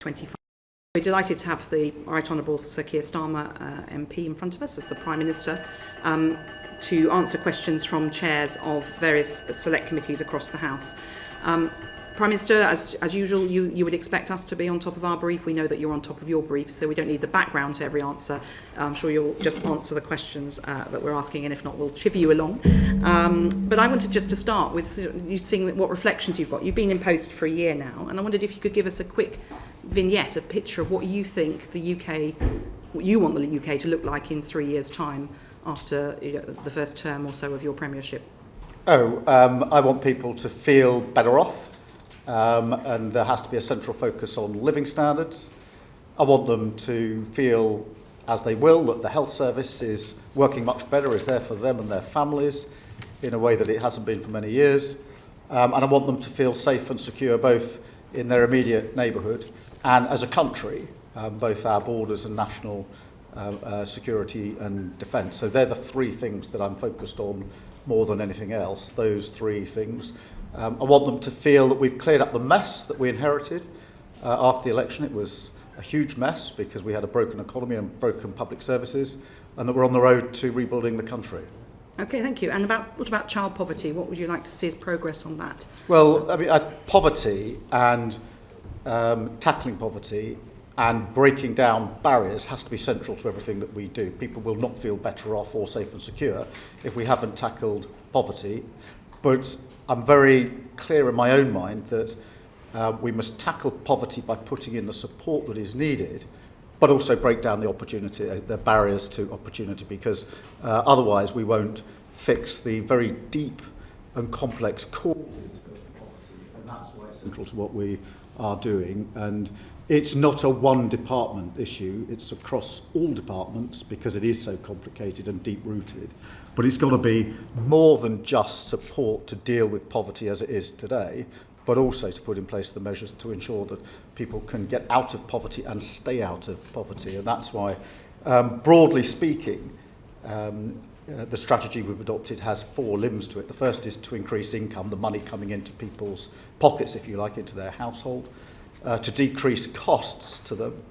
25. We're delighted to have the Right Honourable Sir Keir Starmer MP in front of us as the Prime Minister to answer questions from chairs of various select committees across the House. Prime Minister, as usual, you would expect us to be on top of our brief. We know that you're on top of your brief, so we don't need the background to every answer. I'm sure you'll just answer the questions that we're asking, and if not, we'll chivvy you along. But I wanted just to start with you seeing what reflections you've got. You've been in post for a year now, and I wondered if you could give us a quick vignette, a picture of what you think the UK, what you want the UK to look like in 3 years' time after the first term or so of your premiership. I want people to feel better off. And there has to be a central focus on living standards. I want them to feel, as they will, that the health service is working much better, is there for them and their families in a way that it hasn't been for many years. And I want them to feel safe and secure both in their immediate neighbourhood and as a country, both our borders and national security and defence. So they're the three things that I'm focused on more than anything else, those three things. I want them to feel that we've cleared up the mess that we inherited after the election. It was a huge mess because we had a broken economy and broken public services, and that we're on the road to rebuilding the country. Okay, thank you. And what about child poverty? What would you like to see as progress on that? Well, I mean, poverty and tackling poverty and breaking down barriers has to be central to everything that we do. People will not feel better off or safe and secure if we haven't tackled poverty. But I'm very clear in my own mind that we must tackle poverty by putting in the support that is needed, but also break down the barriers to opportunity, because otherwise we won't fix the very deep and complex causes of poverty, and that's why it's central to what we are doing. And it's not a one department issue, it's across all departments because it is so complicated and deep rooted. But it's got to be more than just support to deal with poverty as it is today, but also to put in place the measures to ensure that people can get out of poverty and stay out of poverty. And that's why, broadly speaking, the strategy we've adopted has four limbs to it. The first is to increase income, the money coming into people's pockets, if you like, into their household. To decrease costs to them,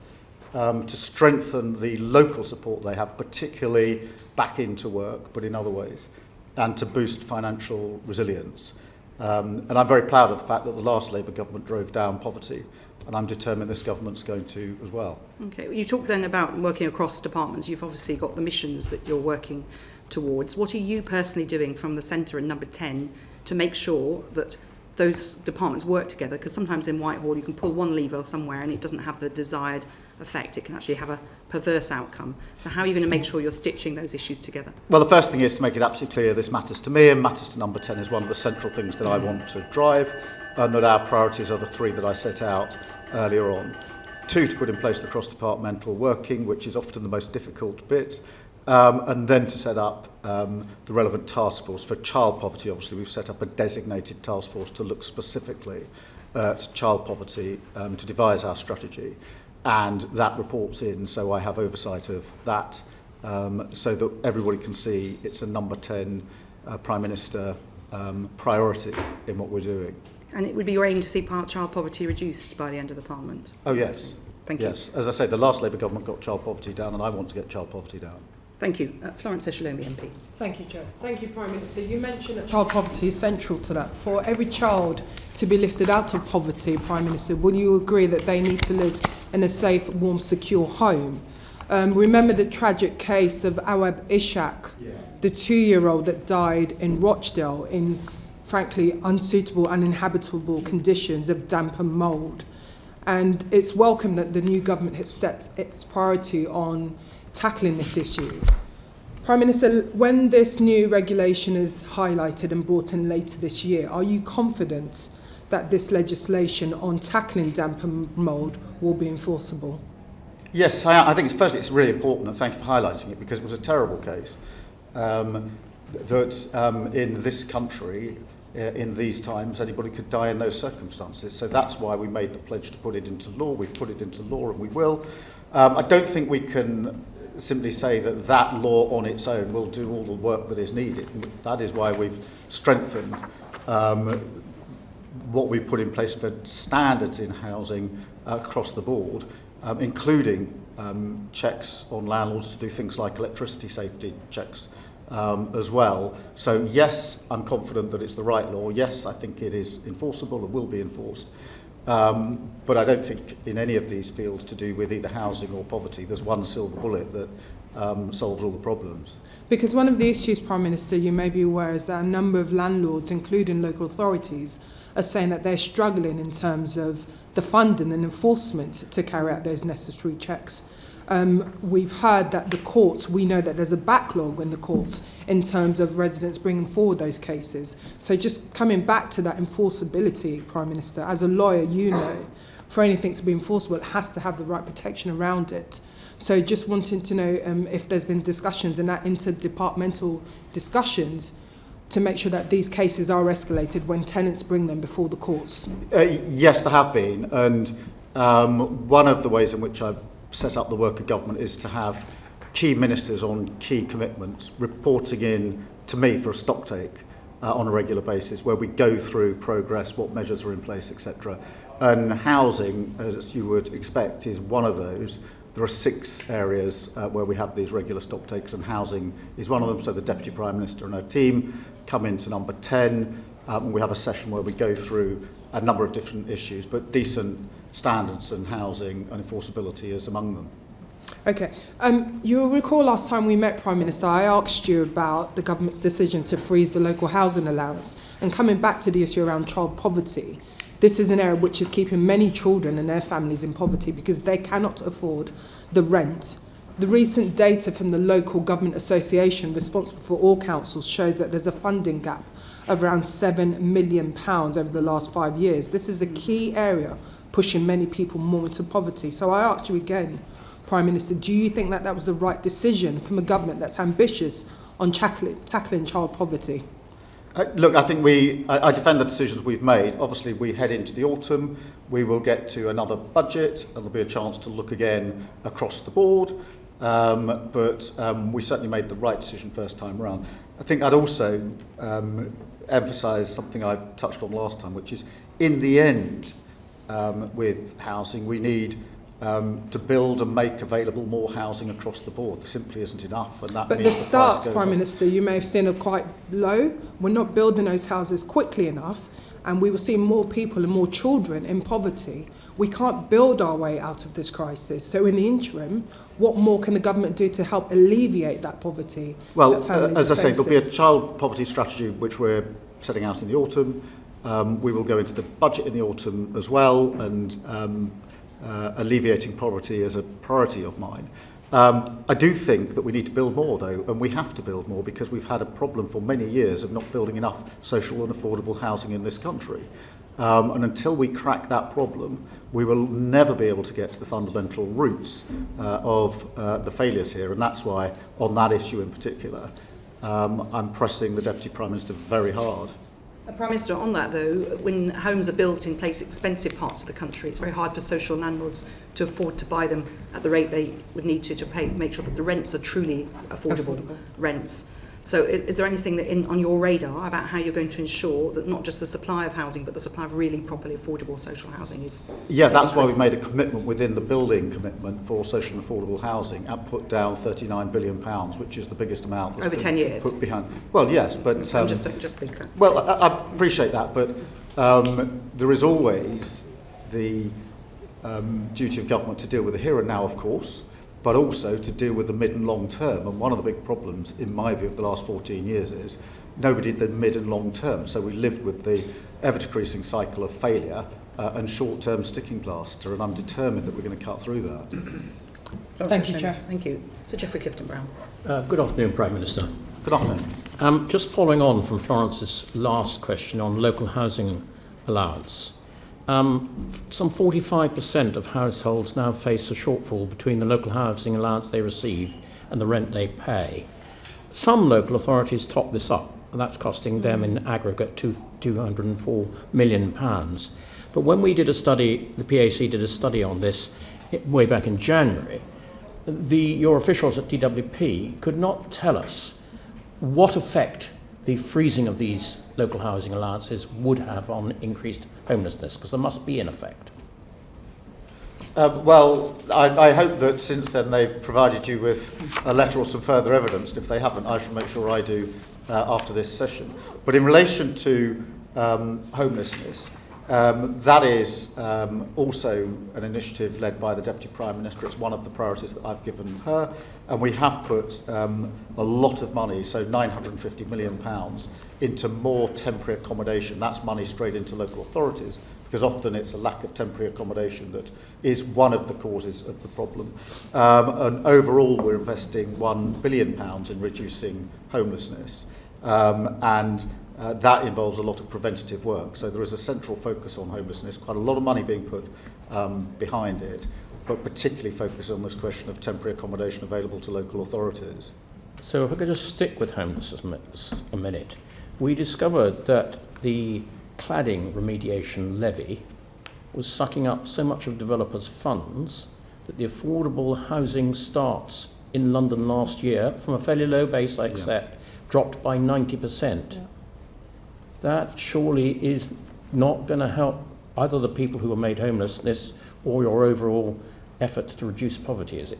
to strengthen the local support they have, particularly back into work, but in other ways, and to boost financial resilience. And I'm very proud of the fact that the last Labour government drove down poverty, and I'm determined this government's going to as well. Okay, you talked then about working across departments. You've obviously got the missions that you're working towards. What are you personally doing from the centre in number 10 to make sure that those departments work together? Because sometimes in Whitehall you can pull one lever somewhere and it doesn't have the desired effect. It can actually have a perverse outcome. So how are you going to make sure you're stitching those issues together? Well, the first thing is to make it absolutely clear this matters to me, and matters to number 10 is one of the central things that I want to drive, and that our priorities are the three that I set out earlier on. 2, to put in place the cross-departmental working, which is often the most difficult bit. And then to set up the relevant task force. For child poverty, obviously, we've set up a designated task force to look specifically at child poverty, to devise our strategy. And that reports in, so I have oversight of that, so that everybody can see it's a number 10 Prime Minister priority in what we're doing. And it would be your aim to see child poverty reduced by the end of the Parliament? Oh, yes. Thank you. Yes, as I say, the last Labour government got child poverty down, and I want to get child poverty down. Thank you. Florence Eshalomi, MP. Thank you, Chair. Thank you, Prime Minister. You mentioned that child poverty is central to that. For every child to be lifted out of poverty, Prime Minister, will you agree that they need to live in a safe, warm, secure home? Remember the tragic case of Awab Ishaq, the 2-year-old that died in Rochdale in, frankly, unsuitable, uninhabitable conditions of damp and mould. And it's welcome that the new government has set its priority on tackling this issue. Prime Minister, when this new regulation is highlighted and brought in later this year, are you confident that this legislation on tackling damp and mould will be enforceable? Yes, I think it's really important, and thank you for highlighting it, because it was a terrible case that in this country, in these times, anybody could die in those circumstances. So that's why we made the pledge to put it into law. We've put it into law, and we will. I don't think we can simply say that that law on its own will do all the work that is needed. That is why we've strengthened what we put in place for standards in housing across the board, including checks on landlords to do things like electricity safety checks as well. So yes, I'm confident that it's the right law. Yes, I think it is enforceable and will be enforced. But I don't think in any of these fields to do with either housing or poverty, there's one silver bullet that solves all the problems. Because one of the issues, Prime Minister, you may be aware, is that a number of landlords, including local authorities, are saying that they're struggling in terms of the funding and enforcement to carry out those necessary checks. We've heard that the courts, we know that there's a backlog in the courts in terms of residents bringing forward those cases. So just coming back to that enforceability, Prime Minister, as a lawyer, you know, for anything to be enforceable, it has to have the right protection around it. So just wanting to know if there's been discussions and that interdepartmental discussions to make sure that these cases are escalated when tenants bring them before the courts. Yes, there have been. And one of the ways in which I've set up the work of government is to have key ministers on key commitments reporting in to me for a stocktake on a regular basis, where we go through progress, what measures are in place, etc. And housing, as you would expect, is one of those. There are 6 areas where we have these regular stocktakes, and housing is one of them. So the Deputy Prime Minister and her team come into number 10. We have a session where we go through a number of different issues, but decent standards and housing and enforceability is among them. Okay. You'll recall last time we met, Prime Minister, I asked you about the government's decision to freeze the local housing allowance. And coming back to the issue around child poverty, this is an area which is keeping many children and their families in poverty because they cannot afford the rent. The recent data from the local government association responsible for all councils shows that there's a funding gap of around £7 million over the last 5 years. This is a key area pushing many people more into poverty. So I asked you again, Prime Minister, do you think that that was the right decision from a government that's ambitious on tackling child poverty? Look, I think I defend the decisions we've made. Obviously, we head into the autumn. We will get to another budget, and there'll be a chance to look again across the board. But we certainly made the right decision first time around. I think I'd also emphasise something I touched on last time, which is, in the end, with housing, we need to build and make available more housing across the board. There simply isn't enough, and that but means the starts, price goes Prime up. Minister, you may have seen are quite low. We're not building those houses quickly enough, and we will see more people and more children in poverty. We can't build our way out of this crisis. So in the interim, what more can the government do to help alleviate that poverty? Well, that families as I are say, there'll be facing? a child poverty strategy which we're setting out in the autumn. We will go into the budget in the autumn as well, and alleviating poverty is a priority of mine. I do think that we need to build more, though, and we have to build more because we've had a problem for many years of not building enough social and affordable housing in this country. And until we crack that problem, we will never be able to get to the fundamental roots of the failures here. And that's why, on that issue in particular, I'm pressing the Deputy Prime Minister very hard. Prime Minister, on that though, when homes are built in expensive parts of the country, it's very hard for social landlords to afford to buy them at the rate they would need to pay, make sure that the rents are truly affordable rents. So is there anything that on your radar about how you're going to ensure that not just the supply of housing, but the supply of really properly affordable social housing is... Yeah, that's why we've made a commitment within the building commitment for social and affordable housing and put down £39 billion, which is the biggest amount that's over 10 years. Put behind. Well, yes, but... I'm just to be clear. Well, I appreciate that, but there is always the duty of government to deal with the here and now, of course, but also to deal with the mid and long term. And one of the big problems, in my view, of the last 14 years is nobody did the mid and long term. So we lived with the ever-decreasing cycle of failure and short-term sticking plaster, and I'm determined that we're going to cut through that. Thank you, Chair. Thank you. Sir Geoffrey Clifton-Brown. Good afternoon, Prime Minister. Good afternoon. Just following on from Florence's last question on local housing allowance. Some 45% of households now face a shortfall between the local housing allowance they receive and the rent they pay. Some local authorities top this up, and that's costing them in aggregate £204 million. But when we did a study, the PAC did a study on this way back in January, your officials at DWP could not tell us what effect the freezing of these local housing allowances would have on increased homelessness? Because there must be an effect. Well, I hope that since then they've provided you with a letter or some further evidence. And if they haven't, I shall make sure I do after this session. But in relation to homelessness, that is also an initiative led by the Deputy Prime Minister. It's one of the priorities that I've given her. And we have put a lot of money, so £950 million, into more temporary accommodation. That's money straight into local authorities, because often it's a lack of temporary accommodation that is one of the causes of the problem. And overall, we're investing £1 billion in reducing homelessness. That involves a lot of preventative work. So there is a central focus on homelessness, quite a lot of money being put behind it, but particularly focus on this question of temporary accommodation available to local authorities. So if I could just stick with homelessness a minute. We discovered that the cladding remediation levy was sucking up so much of developers' funds that the affordable housing starts in London last year, from a fairly low base, I accept, dropped by 90%. Yeah. That surely is not going to help either the people who are made homeless or your overall effort to reduce poverty, is it?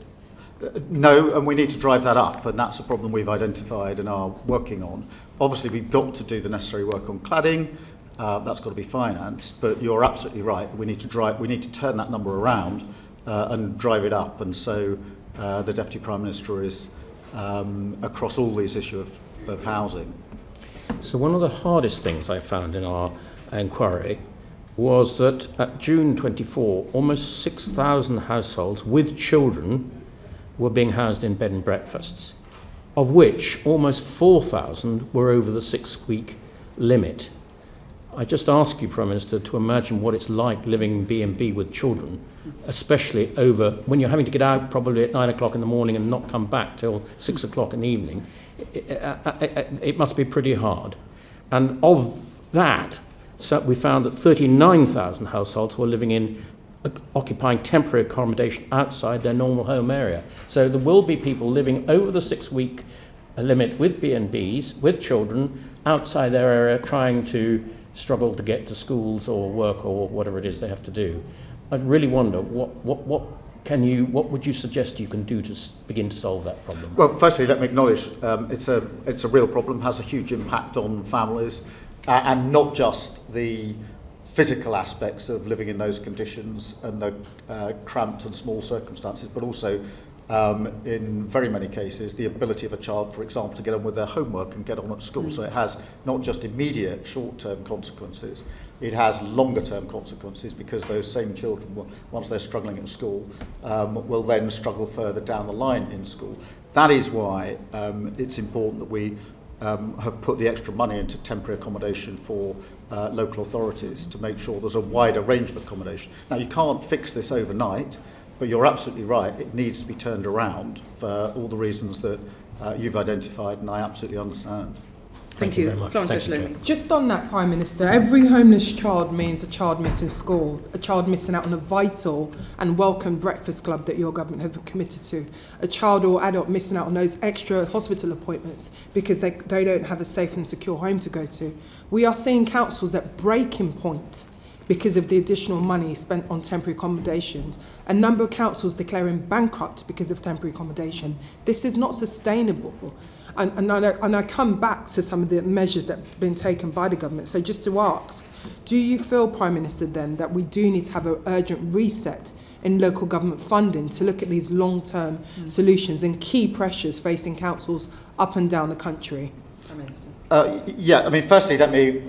No, and we need to drive that up, and that's a problem we've identified and are working on. Obviously, we've got to do the necessary work on cladding. That's got to be financed, but you're absolutely right that we need to turn that number around and drive it up. And so the Deputy Prime Minister is across all these issues of housing. So one of the hardest things I found in our inquiry was that at June 24, almost 6,000 households with children were being housed in bed and breakfasts, of which almost 4,000 were over the 6-week limit. I just ask you, Prime Minister, to imagine what it's like living in B&B with children, especially over when you're having to get out probably at 9 o'clock in the morning and not come back till 6 o'clock in the evening. It must be pretty hard. And of that, so we found that 39,000 households were living in occupying temporary accommodation outside their normal home area. So there will be people living over the 6-week limit with B&Bs, with children, outside their area, trying to struggle to get to schools or work or whatever it is they have to do. I really wonder, what would you suggest you can do to begin to solve that problem? Well, firstly, let me acknowledge it's a real problem, has a huge impact on families, and not just the physical aspects of living in those conditions and the cramped and small circumstances, but also in very many cases the ability of a child, for example, to get on with their homework and get on at school. So it has not just immediate short-term consequences, it has longer-term consequences, because those same children, once they're struggling at school, will then struggle further down the line in school. That is why it's important that we have put the extra money into temporary accommodation for local authorities to make sure there's a wider range of accommodation. Now, you can't fix this overnight, but you're absolutely right, it needs to be turned around for all the reasons that you've identified, and I absolutely understand. Thank you very much. Thank you. Just on that, Prime Minister, every homeless child means a child missing school, a child missing out on a vital and welcome breakfast club that your government have committed to, a child or adult missing out on those extra hospital appointments because they don't have a safe and secure home to go to. We are seeing councils at breaking point because of the additional money spent on temporary accommodations. A number of councils declaring bankrupt because of temporary accommodation. This is not sustainable. And I come back to some of the measures that have been taken by the government. So just to ask, do you feel, Prime Minister, then, that we do need to have an urgent reset in local government funding to look at these long-term solutions and key pressures facing councils up and down the country? Yeah, I mean, firstly, let me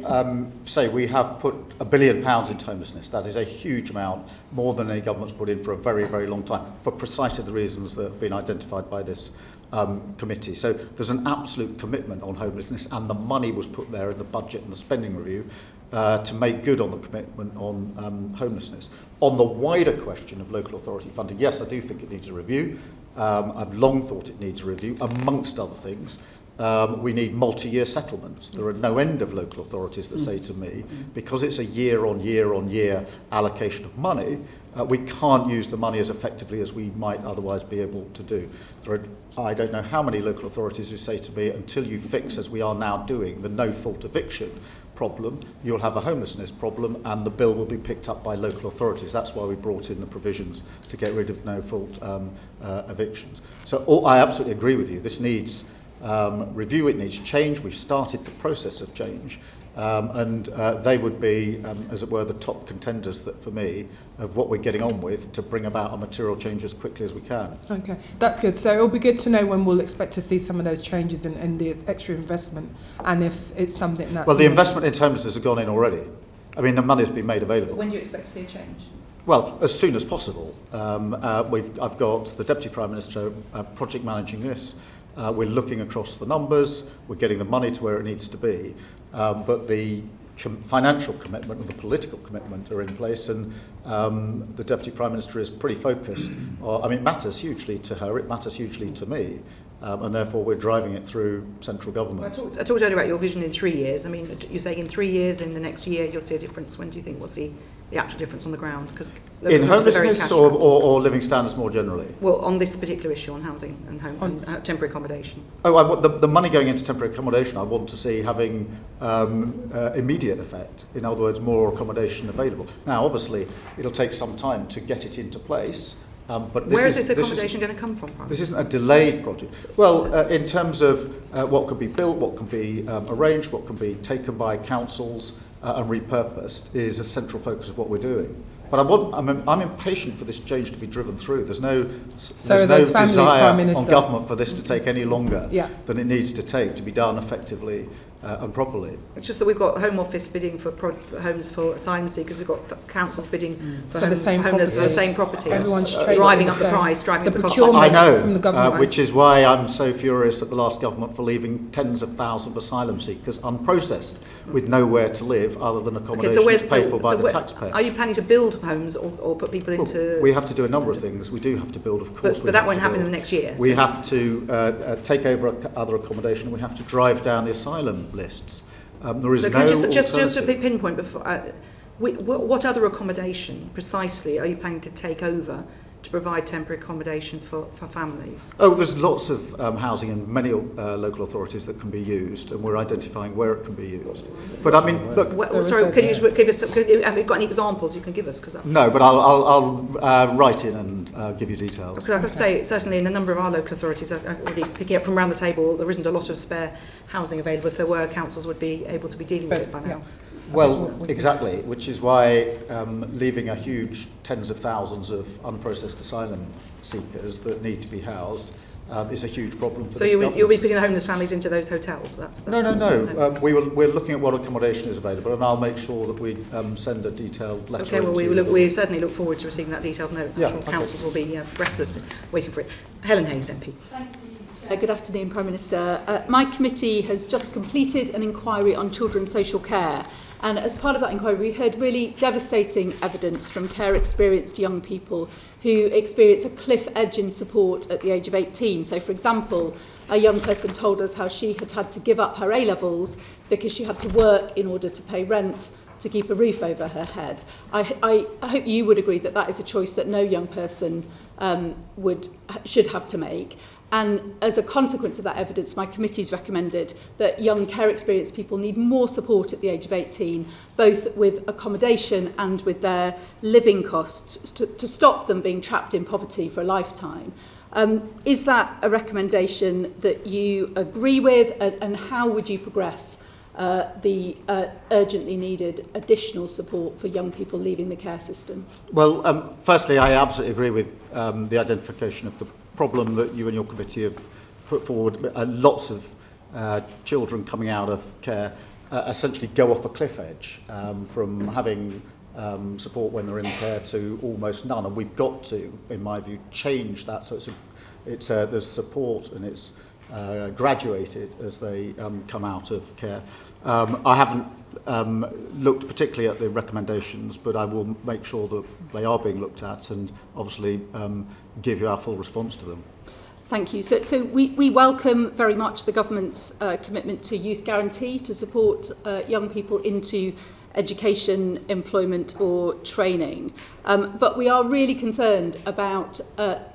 say we have put £1 billion into homelessness. That is a huge amount, more than any government's put in for a very, very long time, for precisely the reasons that have been identified by this committee. So there's an absolute commitment on homelessness, and the money was put there in the budget and the spending review to make good on the commitment on homelessness. On the wider question of local authority funding, yes, I do think it needs a review. I've long thought it needs a review, amongst other things, we need multi-year settlements. There are no end of local authorities that say to me, because it's a year-on-year allocation of money, we can't use the money as effectively as we might otherwise be able to do. I don't know how many local authorities who say to me, until you fix, as we are now doing, the no-fault eviction problem, you'll have a homelessness problem, and the bill will be picked up by local authorities. That's why we brought in the provisions to get rid of no-fault evictions. So I absolutely agree with you. This needs review, it needs change. We've started the process of change. And they would be, as it were, the top contenders that, for me, of what we're getting on with to bring about a material change as quickly as we can. Okay, that's good. So it'll be good to know when we'll expect to see some of those changes and the extra investment, and if it's something that... Well, the investment in homelessness has gone in already. I mean, the money's been made available. When do you expect to see a change? Well, as soon as possible. I've got the Deputy Prime Minister project managing this. We're looking across the numbers, we're getting the money to where it needs to be, but the financial commitment and the political commitment are in place, and the Deputy Prime Minister is pretty focused. It matters hugely to her, it matters hugely to me, and therefore we're driving it through central government. I talked earlier about your vision in 3 years. I mean, you're saying in 3 years, in the next year, you'll see a difference. When do you think we'll see the actual difference on the ground? Because in homelessness or living standards more generally? Well, on this particular issue, on housing and temporary accommodation. The money going into temporary accommodation, I want to see having immediate effect. In other words, more accommodation available. Now, obviously, it'll take some time to get it into place. But where is this accommodation going to come from? This isn't a delayed project. Well, in terms of what can be built, what can be arranged, what can be taken by councils and repurposed is a central focus of what we're doing. But I'm impatient for this change to be driven through. There's no desire on government for this to take any longer than it needs to take to be done effectively and properly. It's just that we've got Home Office bidding for homes for asylum seekers, we've got councils bidding for the same homeless properties. for the same properties, Everyone's driving up the price, driving up the cost. I know, from the government which is why I'm so furious at the last government for leaving tens of thousands of asylum seekers unprocessed with nowhere to live other than accommodation paid for by the taxpayer. Are you planning to build homes or put people into... We have to do a number of things. We do have to build, of course. But that won't happen in the next year. We have to take over other accommodation. We have to drive down the asylum lists. There is no just a pinpoint before. What other accommodation precisely are you planning to take over to provide temporary accommodation for families? Oh, there's lots of housing in many local authorities that can be used, and we're identifying where it can be used. But I mean, look. Could you give us? Have you got any examples you can give us? No, but I'll write in and give you details. Because I could say certainly in a number of our local authorities, already picking up from around the table, there isn't a lot of spare housing available. If there were, councils would be able to be dealing with it by now. Well, exactly, which is why leaving a huge tens of thousands of unprocessed asylum seekers that need to be housed is a huge problem for this government. So you'll be putting the homeless families into those hotels? No. We're looking at what accommodation is available, and I'll make sure that we send a detailed letter. Okay, well, we certainly look forward to receiving that detailed note. Councils will be breathless waiting for it. Helen Hayes, MP. Thank you. Good afternoon, Prime Minister. My committee has just completed an inquiry on children's social care. And as part of that inquiry, we heard really devastating evidence from care-experienced young people who experience a cliff edge in support at the age of 18. So, for example, a young person told us how she had to give up her A-levels because she had to work in order to pay rent to keep a roof over her head. I hope you would agree that that is a choice that no young person should have to make. And as a consequence of that evidence, my committee's recommended that young care-experienced people need more support at the age of 18, both with accommodation and with their living costs, to stop them being trapped in poverty for a lifetime. Is that a recommendation that you agree with, and how would you progress the urgently needed additional support for young people leaving the care system? Well, firstly, I absolutely agree with the identification of the problem that you and your committee have put forward. Lots of children coming out of care essentially go off a cliff edge from having support when they're in care to almost none, and we've got to, in my view, change that so there's support and it's graduated as they come out of care. I haven't looked particularly at the recommendations, but I will make sure that they are being looked at and obviously give you our full response to them. Thank you. So we welcome very much the government's commitment to youth guarantee to support young people into education, employment or training. But we are really concerned about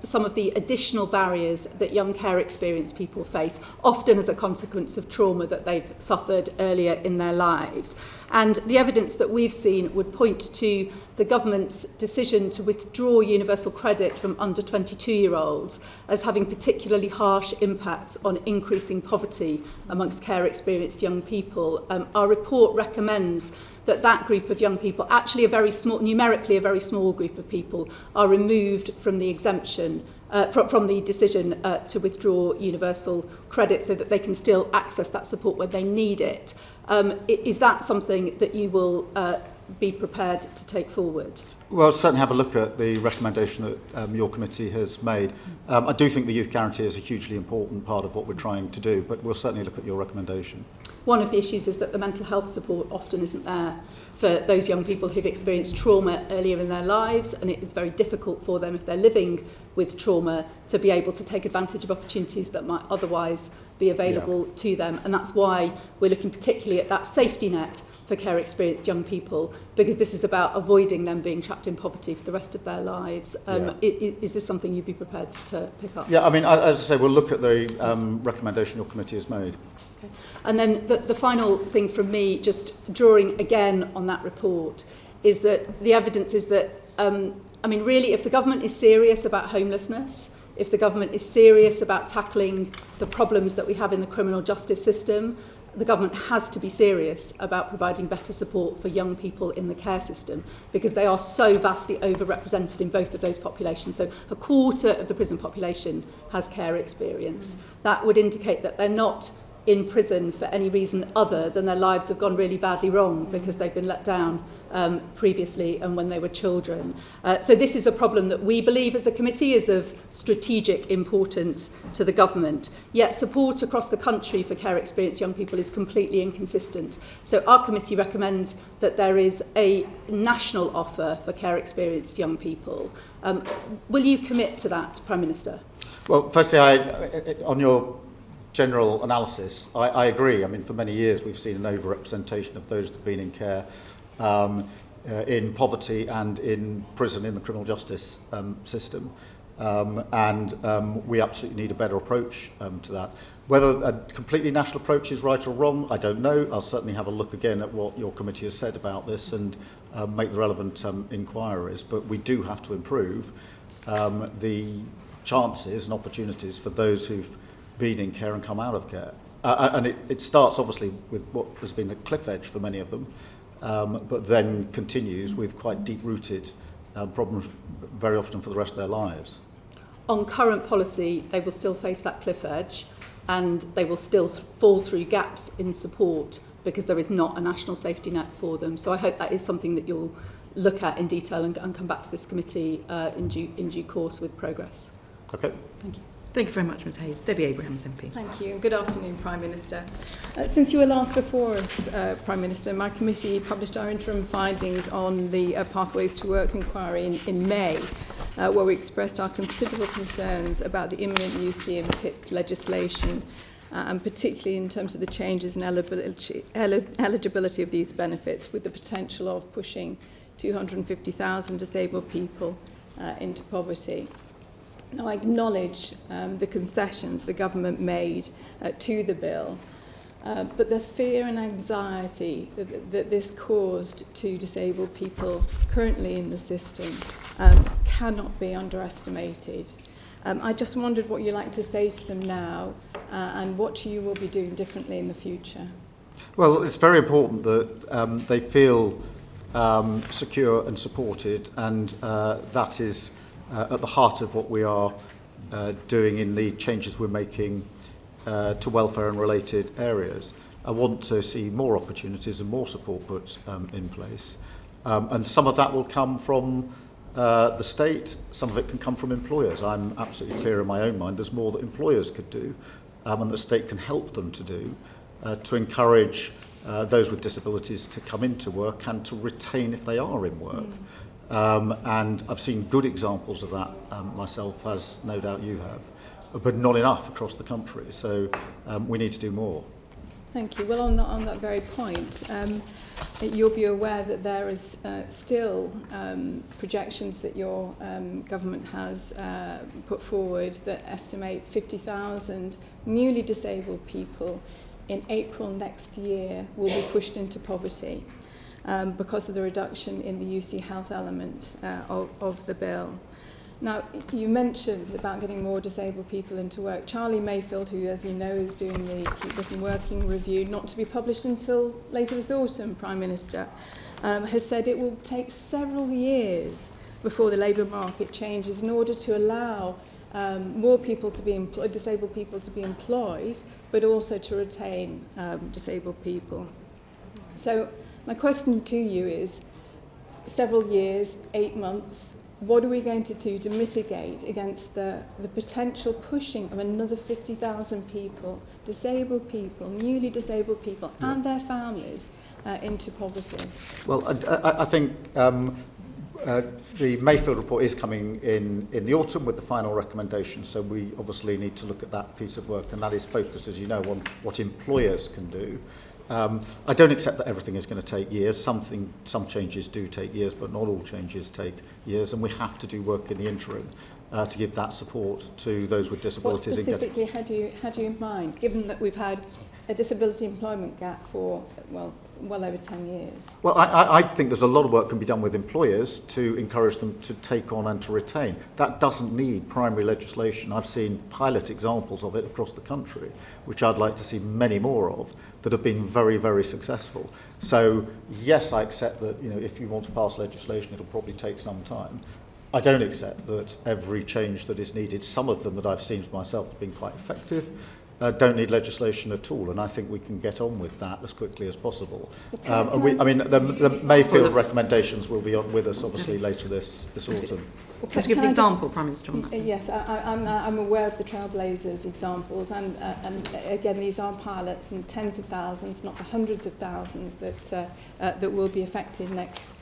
some of the additional barriers that young care experienced people face, often as a consequence of trauma that they've suffered earlier in their lives. And the evidence that we've seen would point to the government's decision to withdraw universal credit from under 22-year-olds as having particularly harsh impacts on increasing poverty amongst care experienced young people. Our report recommends that group of young people, actually a very small, numerically a very small group of people, are removed from the exemption, from the decision to withdraw universal credit so that they can still access that support when they need it. Is that something that you will be prepared to take forward? Well, certainly have a look at the recommendation that your committee has made. I do think the youth guarantee is a hugely important part of what we're trying to do, but we'll certainly look at your recommendation. One of the issues is that the mental health support often isn't there for those young people who've experienced trauma earlier in their lives, and it is very difficult for them, if they're living with trauma, to be able to take advantage of opportunities that might otherwise be available to them. And that's why we're looking particularly at that safety net for care experienced young people, because this is about avoiding them being trapped in poverty for the rest of their lives. Is this something you'd be prepared to pick up? Yeah, I mean, as I say, we'll look at the recommendation your committee has made. Okay. And then the final thing from me, just drawing again on that report, is that the evidence is that, I mean, really, if the government is serious about homelessness, if the government is serious about tackling the problems that we have in the criminal justice system, the government has to be serious about providing better support for young people in the care system, because they are so vastly overrepresented in both of those populations. So a quarter of the prison population has care experience. That would indicate that they're not in prison for any reason other than their lives have gone really badly wrong because they've been let down previously and when they were children. So this is a problem that we believe as a committee is of strategic importance to the government, yet support across the country for care experienced young people is completely inconsistent. So our committee recommends that there is a national offer for care experienced young people. Will you commit to that, Prime Minister? Well, firstly, on your general analysis, I agree. I mean, for many years we've seen an overrepresentation of those that have been in care, in poverty and in prison in the criminal justice system. We absolutely need a better approach to that. Whether a completely national approach is right or wrong, I don't know. I'll certainly have a look again at what your committee has said about this and make the relevant inquiries. But we do have to improve the chances and opportunities for those who've been in care and come out of care. And it starts obviously with what has been a cliff edge for many of them, but then continues with quite deep-rooted problems very often for the rest of their lives. On current policy, they will still face that cliff edge and they will still fall through gaps in support because there is not a national safety net for them. So I hope that is something that you'll look at in detail and come back to this committee in due course with progress. Okay. Thank you. Thank you very much, Ms Hayes. Debbie Abrahams, MP. Thank you, and good afternoon, Prime Minister. Since you were last before us, Prime Minister, my committee published our interim findings on the Pathways to Work inquiry in May, where we expressed our considerable concerns about the imminent UC and PIP legislation, and particularly in terms of the changes in eligibility of these benefits, with the potential of pushing 250,000 disabled people into poverty. Now, I acknowledge the concessions the government made to the bill, but the fear and anxiety that this caused to disabled people currently in the system cannot be underestimated. I just wondered what you'd like to say to them now and what you will be doing differently in the future. Well, it's very important that they feel secure and supported, and that is at the heart of what we are doing in the changes we're making to welfare and related areas. I want to see more opportunities and more support put in place. And some of that will come from the state, some of it can come from employers. I'm absolutely clear in my own mind there's more that employers could do and the state can help them to do to encourage those with disabilities to come into work and to retain if they are in work. And I've seen good examples of that myself, as no doubt you have. but not enough across the country. So we need to do more. Thank you. Well, on that very point, you'll be aware that there is still projections that your government has put forward that estimate 50,000 newly disabled people in April next year will be pushed into poverty because of the reduction in the UC health element of the bill. Now, you mentioned about getting more disabled people into work. Charlie Mayfield, who, as you know, is doing the Keep Looking Working review, not to be published until later this autumn, Prime Minister, has said it will take several years before the labour market changes in order to allow more people to be employed, disabled people to be employed, but also to retain disabled people. So my question to you is, several years, 8 months, what are we going to do to mitigate against the potential pushing of another 50,000 people, disabled people, newly disabled people, and their families into poverty? Well, I think the Mayfield report is coming in the autumn with the final recommendations, so we obviously need to look at that piece of work, and that is focused, as you know, on what employers can do. I don't accept that everything is going to take years. Some changes do take years, but not all changes take years, and we have to do work in the interim to give that support to those with disabilities. What specifically had you in mind, given that we've had a disability employment gap for, well over 10 years? Well, I think there's a lot of work can be done with employers to encourage them to take on and to retain. That doesn't need primary legislation. I've seen pilot examples of it across the country, which I'd like to see many more of, that have been very, very successful. So, yes, I accept that, if you want to pass legislation, it'll probably take some time. I don't accept that every change that is needed, some of them that I've seen for myself have been quite effective, don't need legislation at all, and I think we can get on with that as quickly as possible. The Mayfield recommendations will be on with us, obviously, later this autumn. Can you give an example, Prime Minister, on that? Yes, I'm aware of the Trailblazers examples, and again, these are pilots and tens of thousands, not the hundreds of thousands that will be affected next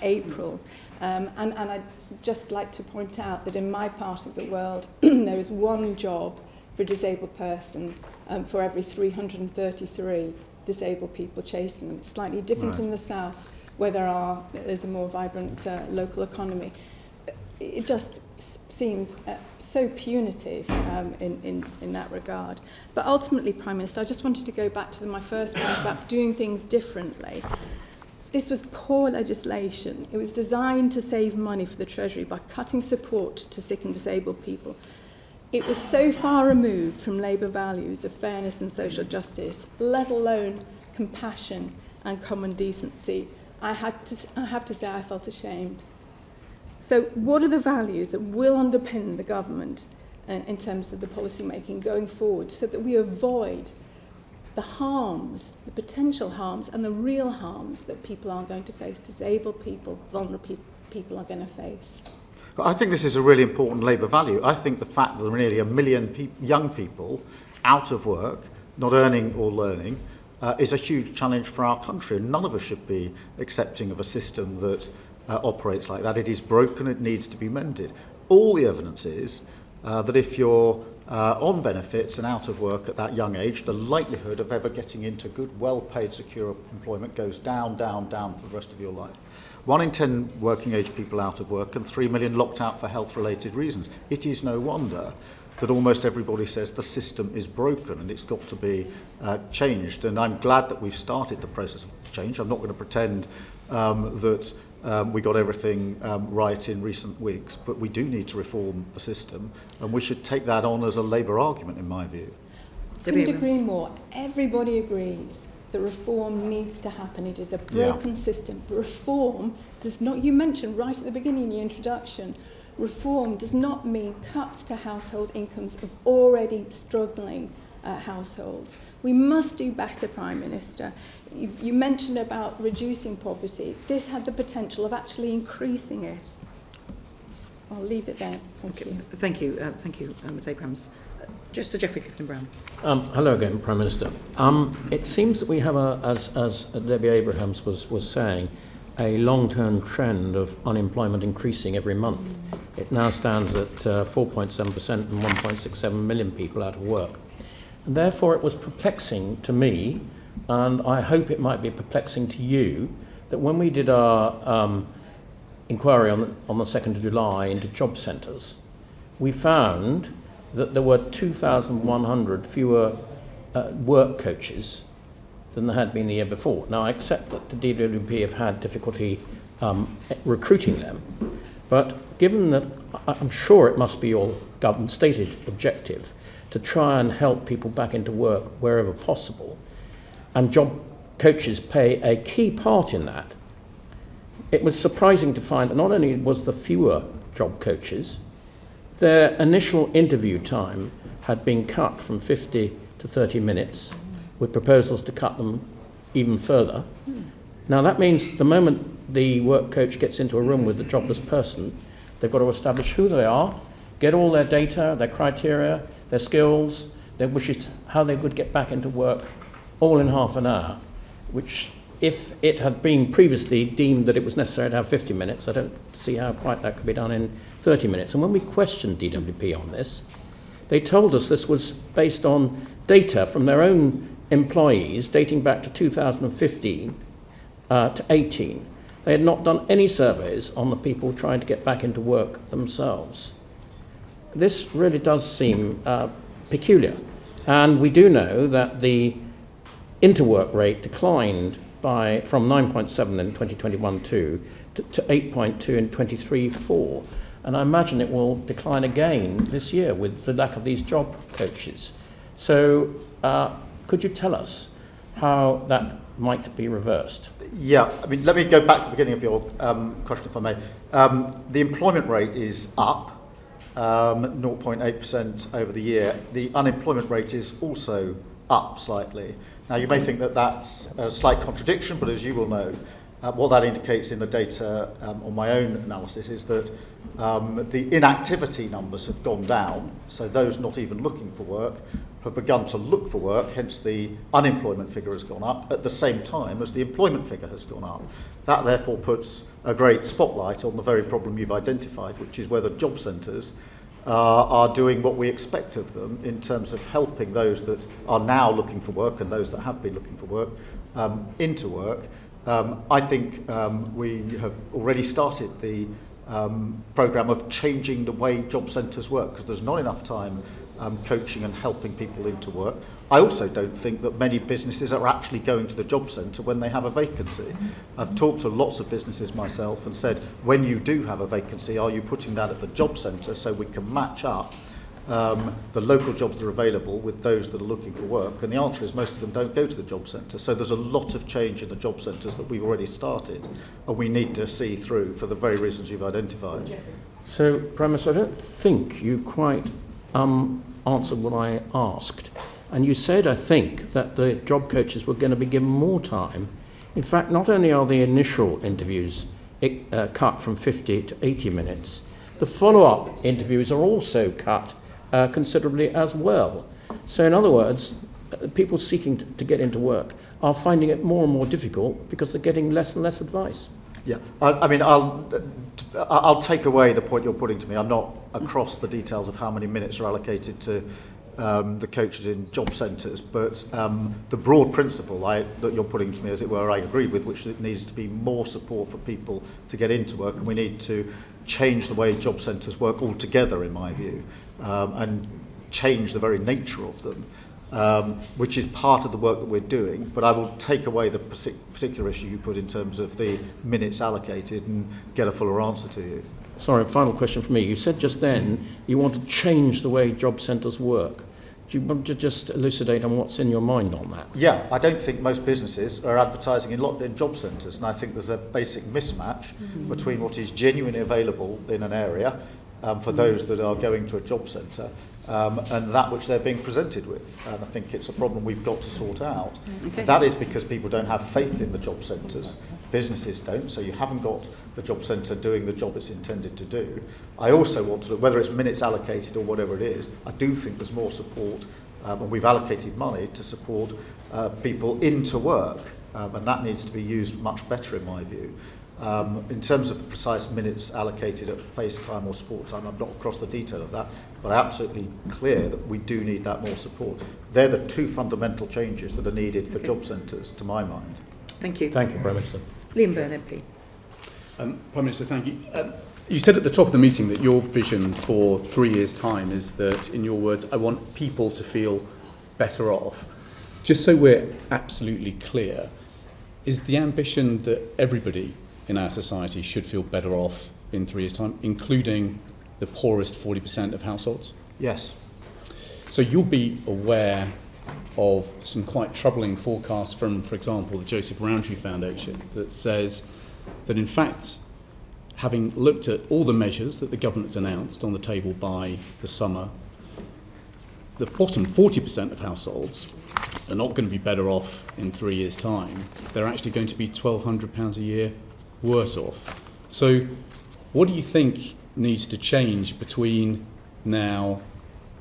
April. And I'd just like to point out that in my part of the world, there is one job for a disabled person for every 333 disabled people chasing them. It's slightly different in the south, where there's a more vibrant local economy. It just seems so punitive in that regard. But ultimately, Prime Minister, I just wanted to go back to my first point about doing things differently. This was poor legislation. It was designed to save money for the Treasury by cutting support to sick and disabled people. It was so far removed from Labour values of fairness and social justice, let alone compassion and common decency. I have to say I felt ashamed. So what are the values that will underpin the government in terms of the policy making going forward, so that we avoid the harms, the potential harms and the real harms that people are going to face, disabled people, vulnerable people are going to face? But I think this is a really important Labour value. I think the fact that there are nearly 1 million young people out of work, not earning or learning, is a huge challenge for our country. And none of us should be accepting of a system that operates like that. It is broken, it needs to be mended. All the evidence is that if you're on benefits and out of work at that young age, the likelihood of ever getting into good, well-paid, secure employment goes down, down, down for the rest of your life. 1 in 10 working-age people out of work and 3 million locked out for health-related reasons. It is no wonder that almost everybody says the system is broken and it's got to be changed. And I'm glad that we've started the process of change. I'm not going to pretend that we got everything right in recent weeks, but we do need to reform the system, and we should take that on as a Labour argument, in my view. Couldn't agree more. Everybody agrees that reform needs to happen. It is a broken system. Reform does not, you mentioned right at the beginning in your introduction, reform does not mean cuts to household incomes of already struggling households. We must do better, Prime Minister. You mentioned about reducing poverty. This had the potential of actually increasing it. I'll leave it there. Thank you. Thank you, Ms Abrams. Sir Geoffrey Clifton-Brown. Hello again, Prime Minister. It seems that we have, as Debbie Abrams was saying, a long-term trend of unemployment increasing every month. it now stands at 4.7% and 1.67 million people out of work. And therefore, it was perplexing to me, and I hope it might be perplexing to you, that when we did our inquiry on the 2nd of July into job centres, we found that there were 2,100 fewer work coaches than there had been the year before. Now, I accept that the DWP have had difficulty recruiting them, but given that I'm sure it must be your government stated objective to try and help people back into work wherever possible, and job coaches play a key part in that, it was surprising to find that not only was there fewer job coaches, their initial interview time had been cut from 50 to 30 minutes, with proposals to cut them even further. Now that means the moment the work coach gets into a room with the jobless person, they've got to establish who they are, get all their data, their criteria, their skills, their wishes, how they would get back into work, all in half an hour, which if it had been previously deemed that it was necessary to have 50 minutes, I don't see how quite that could be done in 30 minutes. And when we questioned DWP on this, they told us this was based on data from their own employees dating back to 2015 to 18. They had not done any surveys on the people trying to get back into work themselves. This really does seem peculiar. And we do know that the interwork rate declined from 9.7 in 2021 to 8.2 in 23-4. And I imagine it will decline again this year with the lack of these job coaches. So could you tell us how that might be reversed? Yeah, I mean, let me go back to the beginning of your question, if I may. The employment rate is up 0.8% over the year. The unemployment rate is also up slightly. Now, you may think that that's a slight contradiction, but as you will know, what that indicates in the data on my own analysis is that the inactivity numbers have gone down, so those not even looking for work have begun to look for work, hence the unemployment figure has gone up at the same time as the employment figure has gone up. That therefore puts a great spotlight on the very problem you've identified, which is whether job centres are doing what we expect of them in terms of helping those that are now looking for work and those that have been looking for work into work. I think we have already started the programme of changing the way job centres work, because there's not enough time coaching and helping people into work. I also don't think that many businesses are actually going to the job centre when they have a vacancy. I've talked to lots of businesses myself and said, when you do have a vacancy, are you putting that at the job centre so we can match up the local jobs that are available with those that are looking for work? And the answer is most of them don't go to the job centre. So there's a lot of change in the job centres that we've already started and we need to see through for the very reasons you've identified. So, Prime Minister, I don't think you quite answered what I asked. And you said, I think, that the job coaches were going to be given more time. In fact, not only are the initial interviews cut from 50 to 80 minutes, the follow-up interviews are also cut considerably as well. So in other words, people seeking to get into work are finding it more and more difficult because they're getting less and less advice. Yeah, I mean, I'll take away the point you're putting to me. I'm not across the details of how many minutes are allocated to the coaches in job centres, but the broad principle that you're putting to me, as it were, I agree with, which it needs to be more support for people to get into work, and we need to change the way job centres work altogether, in my view, and change the very nature of them, which is part of the work that we're doing. But I will take away the particular issue you put in terms of the minutes allocated and get a fuller answer to you. Sorry, final question for me. You said just then you want to change the way job centres work. Do you want to just elucidate on what's in your mind on that? Yeah, I don't think most businesses are advertising in job centres, and I think there's a basic mismatch between what is genuinely available in an area for those that are going to a job centre and that which they're being presented with. And I think it's a problem we've got to sort out. Okay. That is because people don't have faith in the job centres. Businesses don't, so you haven't got the job centre doing the job it's intended to do. I also want to, whether it's minutes allocated or whatever it is, I do think there's more support, and we've allocated money to support people into work, and that needs to be used much better in my view. In terms of the precise minutes allocated at FaceTime or sport time, I'm not across the detail of that, but absolutely clear that we do need that more support. They're the two fundamental changes that are needed for job centres, to my mind. Thank you. Thank you, Prime Minister. Liam Byrne, MP. Prime Minister, thank you. You said at the top of the meeting that your vision for 3 years' time is that, in your words, I want people to feel better off. Just so we're absolutely clear, is the ambition that everybody in our society should feel better off in 3 years' time, including the poorest 40% of households? Yes. So you'll be aware of some quite troubling forecasts from, for example, the Joseph Rowntree Foundation that says that, in fact, having looked at all the measures that the government's announced on the table by the summer, the bottom 40% of households are not going to be better off in 3 years' time. They're actually going to be £1,200 a year worse off. So what do you think needs to change between now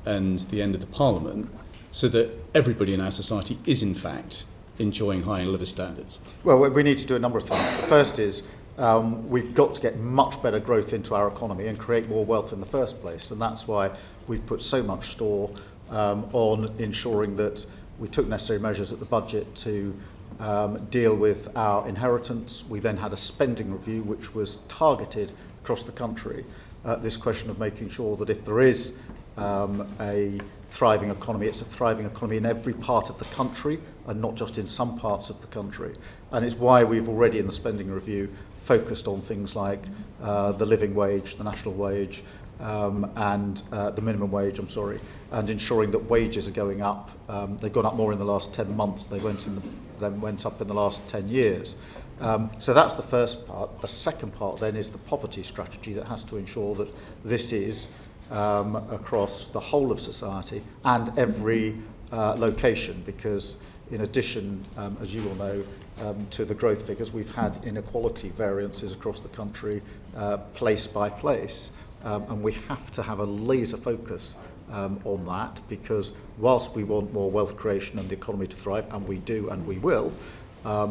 and the end of the Parliament so that everybody in our society is, in fact, enjoying higher living standards? Well, we need to do a number of things. The first is we've got to get much better growth into our economy and create more wealth in the first place. And that's why we've put so much store on ensuring that we took necessary measures at the budget to deal with our inheritance. We then had a spending review which was targeted across the country. This question of making sure that if there is a thriving economy, it's a thriving economy in every part of the country and not just in some parts of the country. And it's why we've already in the spending review focused on things like the living wage, the national wage, and the minimum wage, and ensuring that wages are going up. They've gone up more in the last 10 months. They went up in the last 10 years. So that's the first part. The second part then is the poverty strategy that has to ensure that this is across the whole of society and every location, because in addition, as you all know, to the growth figures, we've had inequality variances across the country, place by place, and we have to have a laser focus on that, because whilst we want more wealth creation and the economy to thrive, and we do and we will,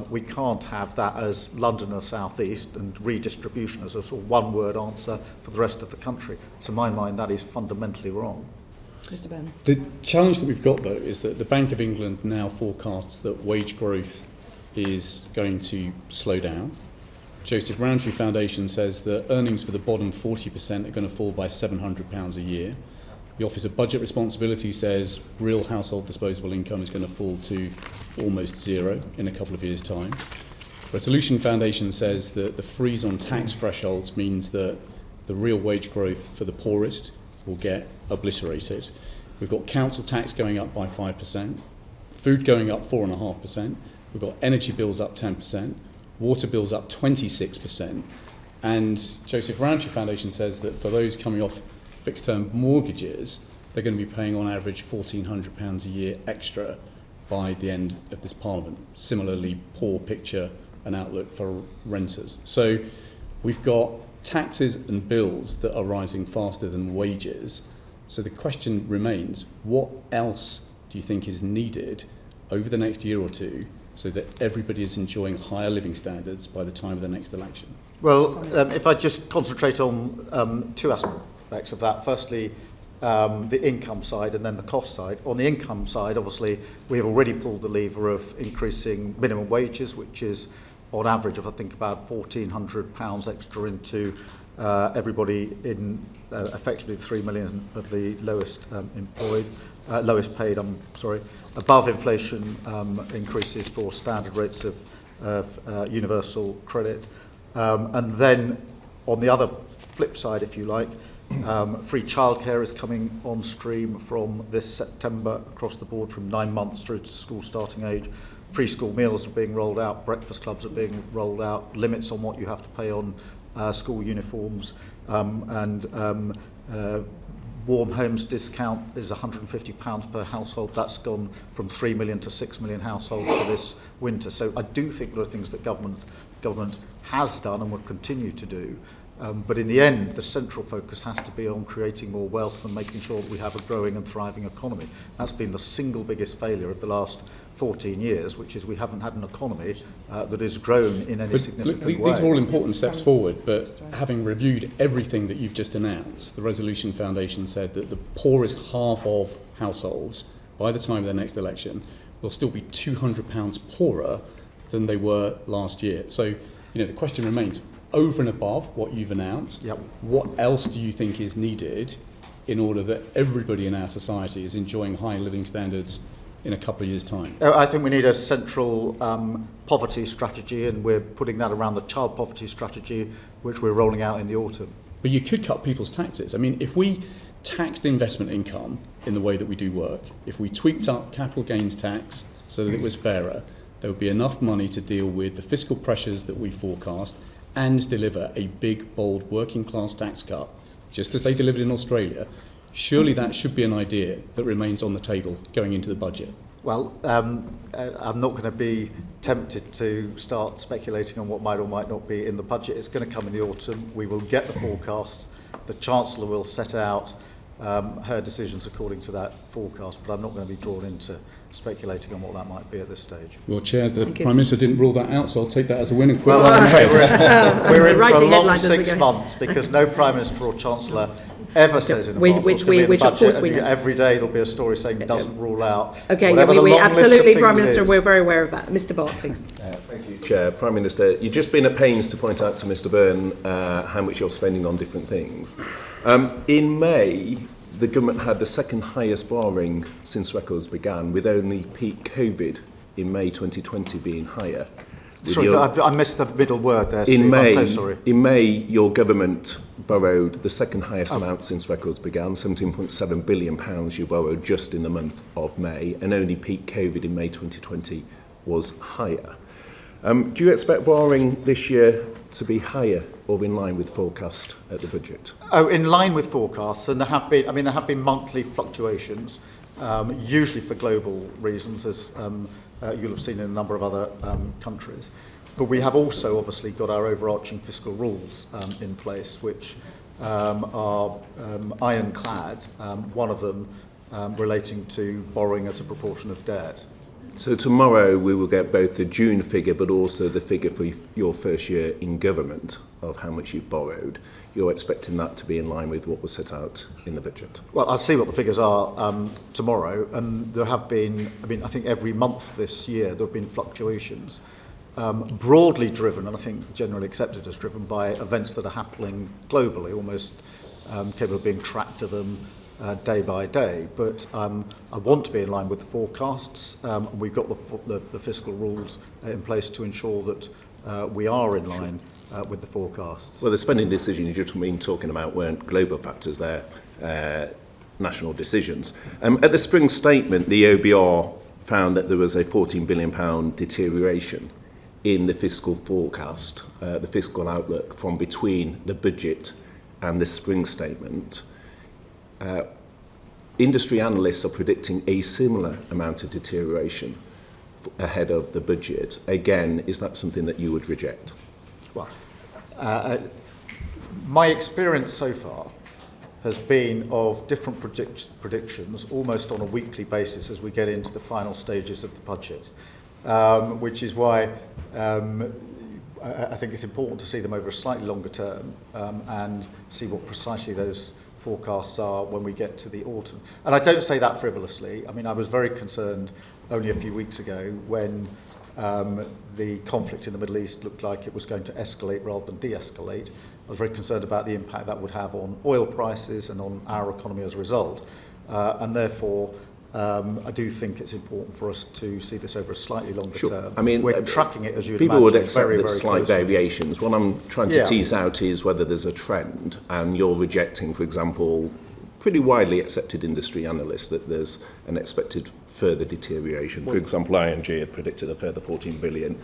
we can't have that as London and the South East and redistribution as a sort of one-word answer for the rest of the country. To my mind, that is fundamentally wrong. Mr. Byrne. The challenge that we've got, though, is that the Bank of England now forecasts that wage growth is going to slow down. Joseph Rowntree Foundation says that earnings for the bottom 40% are going to fall by £700 a year. The Office of Budget Responsibility says real household disposable income is going to fall to almost zero in a couple of years' time. Resolution Foundation says that the freeze on tax thresholds means that the real wage growth for the poorest will get obliterated. We've got council tax going up by 5%, food going up 4.5%, we've got energy bills up 10%, water bills up 26%, and Joseph Rowntree Foundation says that for those coming off fixed-term mortgages, they're going to be paying on average £1,400 a year extra by the end of this Parliament. Similarly, poor picture and outlook for renters. So we've got taxes and bills that are rising faster than wages. So the question remains, what else do you think is needed over the next year or two so that everybody is enjoying higher living standards by the time of the next election? Well, if I just concentrate on two aspects of that. Firstly, the income side and then the cost side. On the income side, obviously, we have already pulled the lever of increasing minimum wages, which is on average of, I think, about £1,400 extra into everybody in effectively 3 million of the lowest lowest paid, above inflation increases for standard rates of universal credit. And then on the other flip side, if you like, free childcare is coming on stream from this September across the board from 9 months through to school starting age. Free school meals are being rolled out, breakfast clubs are being rolled out, limits on what you have to pay on school uniforms, and warm homes discount is £150 per household. That's gone from 3 million to 6 million households for this winter. So I do think there are things that government has done and will continue to do But in the end, the central focus has to be on creating more wealth and making sure that we have a growing and thriving economy. That's been the single biggest failure of the last 14 years, which is we haven't had an economy that has grown in any significant way. These are all important steps forward, but having reviewed everything that you've just announced, the Resolution Foundation said that the poorest half of households, by the time of the next election, will still be £200 poorer than they were last year. So, the question remains, over and above what you've announced, what else do you think is needed in order that everybody in our society is enjoying high living standards in a couple of years' time? I think we need a central poverty strategy, and we're putting that around the child poverty strategy, which we're rolling out in the autumn. But you could cut people's taxes. I mean, if we taxed investment income in the way that we do work, if we tweaked up capital gains tax so that it was fairer, there would be enough money to deal with the fiscal pressures that we forecast and deliver a big, bold working class tax cut, just as they delivered in Australia. Surely that should be an idea that remains on the table going into the budget. Well, I'm not going to be tempted to start speculating on what might or might not be in the budget. It's going to come in the autumn. We will get the forecasts. The Chancellor will set out her decisions according to that forecast, but I'm not going to be drawn into speculating on what that might be at this stage. Well, Chair, the Prime Minister didn't rule that out, so I'll take that as a win and quit. We're in for a long 6 months because no Prime Minister or Chancellor ever says in advance what's going to be in the budget, and every day there'll be a story saying doesn't rule out. Okay, we absolutely, Prime Minister, we're very aware of that. Mr Barclay. Thank you, Chair. Prime Minister, you've just been at pains to point out to Mr Byrne how much you're spending on different things. In May, the government had the second highest borrowing since records began, with only peak COVID in May 2020 being higher. Sorry, I missed the middle word there, Steve. I'm so sorry. In May, your government borrowed the second highest amount since records began, £17.7 billion you borrowed just in the month of May, and only peak COVID in May 2020 was higher. Do you expect borrowing this year to be higher or in line with forecast at the budget? Oh, in line with forecasts, and there have been monthly fluctuations, usually for global reasons, as you'll have seen in a number of other countries. But we have also obviously got our overarching fiscal rules in place, which are ironclad, one of them relating to borrowing as a proportion of debt. So tomorrow we will get both the June figure but also the figure for your first year in government of how much you've borrowed. You're expecting that to be in line with what was set out in the budget? Well, I'll see what the figures are tomorrow, and there have been, I think every month this year there have been fluctuations, broadly driven, and I think generally accepted as driven by events that are happening globally, almost capable of being tracked to them day by day. But I want to be in line with the forecasts. We've got the fiscal rules in place to ensure that we are in line with the forecasts. Well, the spending decisions you've been talking about weren't global factors, they're national decisions. At the spring statement, the OBR found that there was a £14 billion deterioration in the fiscal forecast, the fiscal outlook from between the budget and the spring statement. Industry analysts are predicting a similar amount of deterioration ahead of the budget. Again, is that something that you would reject? Well, my experience so far has been of different predictions almost on a weekly basis as we get into the final stages of the budget, which is why I think it's important to see them over a slightly longer term and see what precisely those forecasts are when we get to the autumn. And I don't say that frivolously. I mean, I was very concerned only a few weeks ago when the conflict in the Middle East looked like it was going to escalate rather than de-escalate. I was very concerned about the impact that would have on oil prices and on our economy as a result. And therefore, I do think it's important for us to see this over a slightly longer term. I mean, we're tracking it, as you people imagine, would accept very, that very slight closely. variations. What I'm trying to tease out is whether there's a trend, and you're rejecting, for example, pretty widely accepted industry analysts that there's an expected further deterioration. For example, ING had predicted a further 14 billion.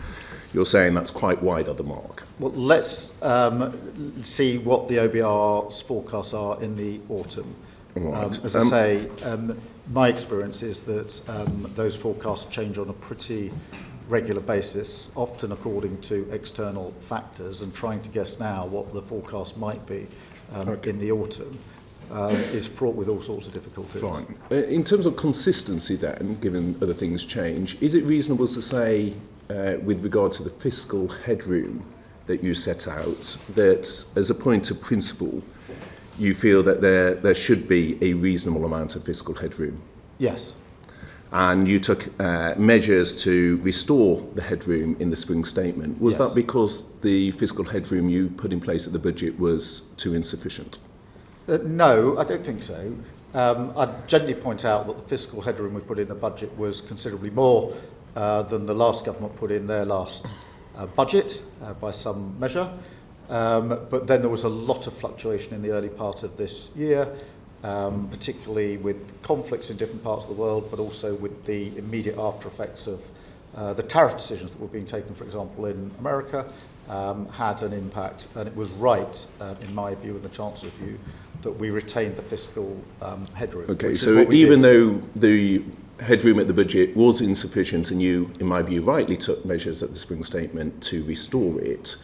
You're saying that's quite wide of the mark. Well, let's see what the OBR's forecasts are in the autumn. Right. As I say, my experience is that those forecasts change on a pretty regular basis, often according to external factors, and trying to guess now what the forecast might be in the autumn is fraught with all sorts of difficulties. Fine. In terms of consistency then, given other things change, is it reasonable to say, with regard to the fiscal headroom that you set out, that as a point of principle, you feel that there should be a reasonable amount of fiscal headroom? Yes. And you took measures to restore the headroom in the spring statement. Was Yes. that because the fiscal headroom you put in place at the budget was too insufficient? No, I don't think so. I'd generally point out that the fiscal headroom we put in the budget was considerably more than the last government put in their last budget by some measure. But then there was a lot of fluctuation in the early part of this year, particularly with conflicts in different parts of the world, but also with the immediate after effects of the tariff decisions that were being taken, for example, in America, had an impact. And it was right, in my view and the Chancellor's view, that we retained the fiscal headroom. Okay, so even though the headroom at the budget was insufficient and you, in my view, rightly took measures at the spring statement to restore it,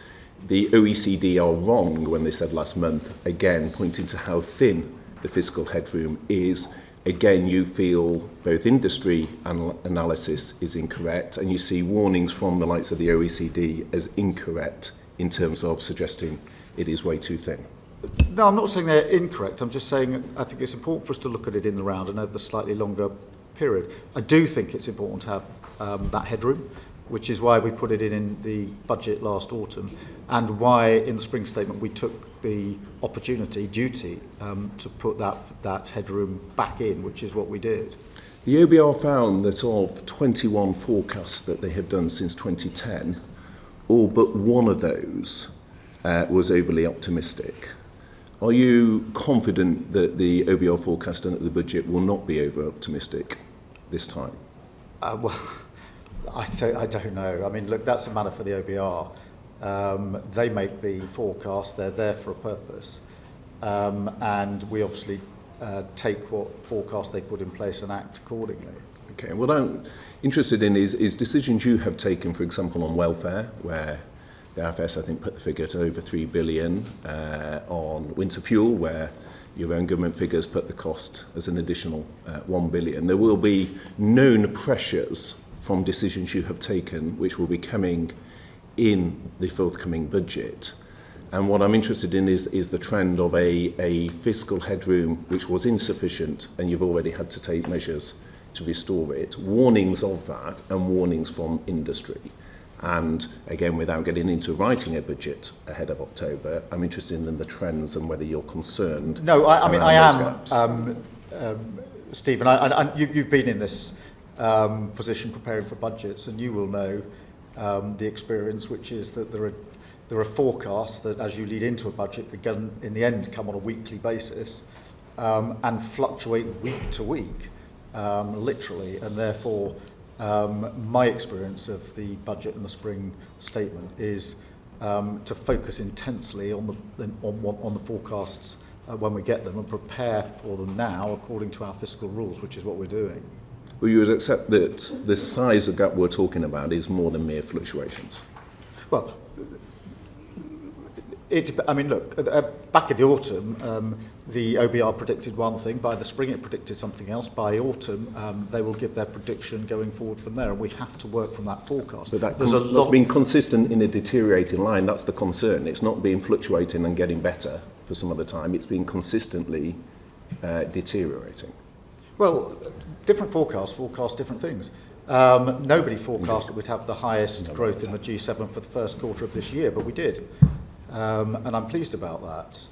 the OECD are wrong when they said last month, again, pointing to how thin the fiscal headroom is. Again, you feel both industry analysis is incorrect, and you see warnings from the likes of the OECD as incorrect in terms of suggesting it is way too thin. No, I'm not saying they're incorrect. I'm just saying I think it's important for us to look at it in the round and over the slightly longer period. I do think it's important to have that headroom, which is why we put it in the budget last autumn, and why in the spring statement we took the duty to put that headroom back in, which is what we did. The OBR found that of 21 forecasts that they have done since 2010, all but one of those was overly optimistic. Are you confident that the OBR forecast done at the budget will not be over-optimistic this time? Well, I don't know. I mean, look, that's a matter for the OBR. They make the forecast. They're there for a purpose. And we obviously take what forecast they put in place and act accordingly. Okay, what I'm interested in is decisions you have taken, for example, on welfare, where the IFS, I think, put the figure to over 3 billion, on winter fuel, where your own government figures put the cost as an additional 1 billion. There will be known pressures from decisions you have taken, which will be coming in the forthcoming budget. And what I'm interested in is the trend of a fiscal headroom which was insufficient, and you've already had to take measures to restore it. Warnings of that and warnings from industry. And again, without getting into writing a budget ahead of October, I'm interested in the trends and whether you're concerned. No, I mean, I am, Stephen. You've been in this position preparing for budgets, and you will know the experience, which is that there are forecasts that, as you lead into a budget, begin in the end come on a weekly basis and fluctuate week to week, literally, and therefore. My experience of the budget and the spring statement is to focus intensely on the forecasts when we get them and prepare for them now according to our fiscal rules, which is what we're doing. Well, you would accept that the size of gap we're talking about is more than mere fluctuations? Well, I mean, look, back in the autumn, the OBR predicted one thing. By the spring, it predicted something else. By autumn, they will give their prediction going forward from there, and we have to work from that forecast. But that's been consistent in a deteriorating line. That's the concern. It's not been fluctuating and getting better for some other time. It's been consistently deteriorating. Well, different forecast different things. Nobody forecast that we'd have the highest growth in the G7 for the first quarter of this year, but we did. And I'm pleased about that.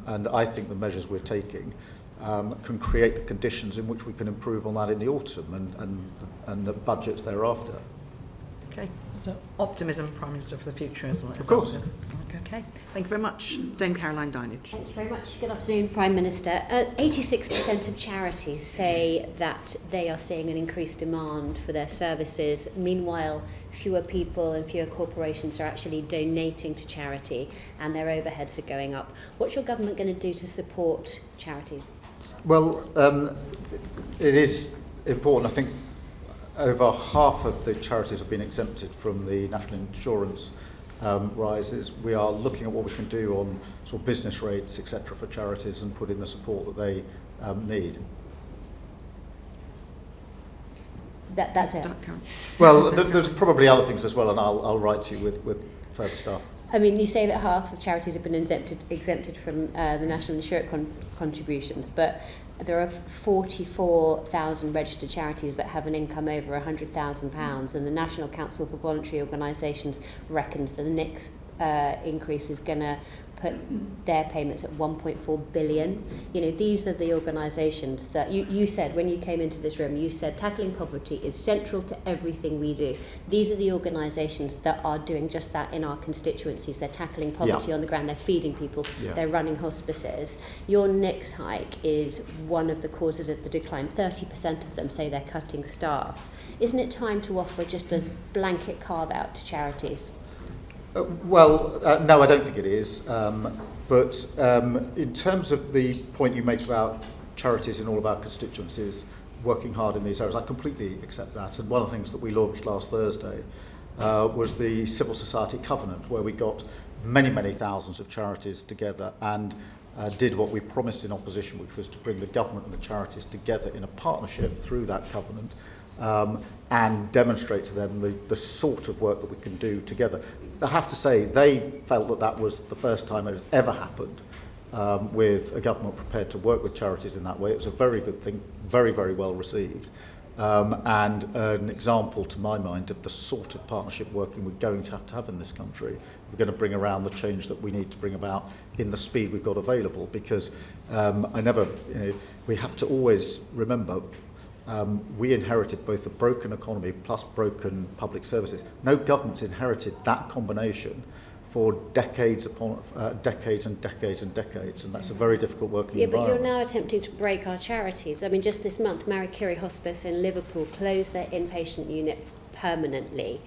And I think the measures we're taking can create the conditions in which we can improve on that in the autumn and the budgets thereafter. Okay, so optimism, Prime Minister, for the future as well. Of course. Okay, thank you very much. Dame Caroline Dinage. Thank you very much. Good afternoon, Prime Minister. 86% of charities say that they are seeing an increased demand for their services. Meanwhile, fewer people and fewer corporations are actually donating to charity, and their overheads are going up. What's your government going to do to support charities? Well, it is important. I think over half of the charities have been exempted from the national insurance rises. We are looking at what we can do on sort of business rates, etc., for charities and put in the support that they need. That's it. Well, there's probably other things as well, and I'll write to you with further stuff. I mean, you say that half of charities have been exempted from the national insurance contributions, but there are 44,000 registered charities that have an income over £100,000, and the National Council for Voluntary Organisations reckons that the next increase is going to put their payments at 1.4 billion. You know, these are the organisations that you said when you came into this room, you said tackling poverty is central to everything we do. These are the organisations that are doing just that in our constituencies. They're tackling poverty on the ground, they're feeding people, they're running hospices. Your next hike is one of the causes of the decline. 30% of them say they're cutting staff. Isn't it time to offer just a blanket carve out to charities? No, I don't think it is. But in terms of the point you make about charities in all of our constituencies working hard in these areas, I completely accept that. And one of the things that we launched last Thursday was the Civil Society Covenant, where we got many, many thousands of charities together and did what we promised in opposition, which was to bring the government and the charities together in a partnership through that covenant and demonstrate to them the sort of work that we can do together. I have to say, they felt that that was the first time it had ever happened with a government prepared to work with charities in that way. It was a very good thing, very, very well received, and an example, to my mind, of the sort of partnership working we're going to have in this country. We're going to bring around the change that we need to bring about in the speed we've got available, because we have to always remember we inherited both a broken economy plus broken public services. No government's inherited that combination for decades upon decades and decades and decades, and that's a very difficult working environment. But you're now attempting to break our charities. I mean, just this month, Marie Curie Hospice in Liverpool closed their inpatient unit permanently.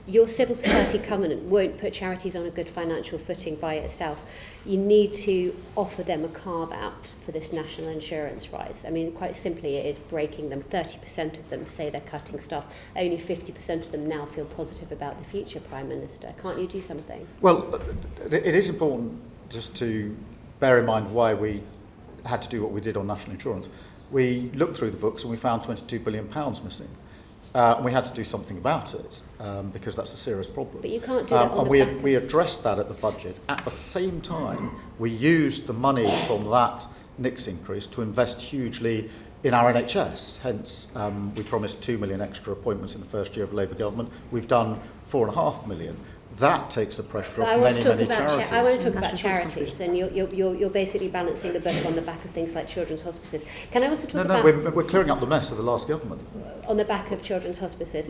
Your civil society covenant won't put charities on a good financial footing by itself. You need to offer them a carve-out for this national insurance rise. I mean, quite simply, it is breaking them. 30% of them say they're cutting staff. Only 50% of them now feel positive about the future, Prime Minister. Can't you do something? Well, it is important just to bear in mind why we had to do what we did on national insurance. We looked through the books and we found £22 billion missing. And we had to do something about it because that's a serious problem. But you can't do that on the back. We addressed that at the budget. At the same time, we used the money from that NICS increase to invest hugely in our NHS. Hence, we promised 2 million extra appointments in the first year of Labour government. We've done 4.5 million. That takes the pressure off many charities. I want to talk about charities, and you're basically balancing the book on the back of things like children's hospices. Can I also talk about... we're clearing up the mess of the last government. On the back of children's hospices.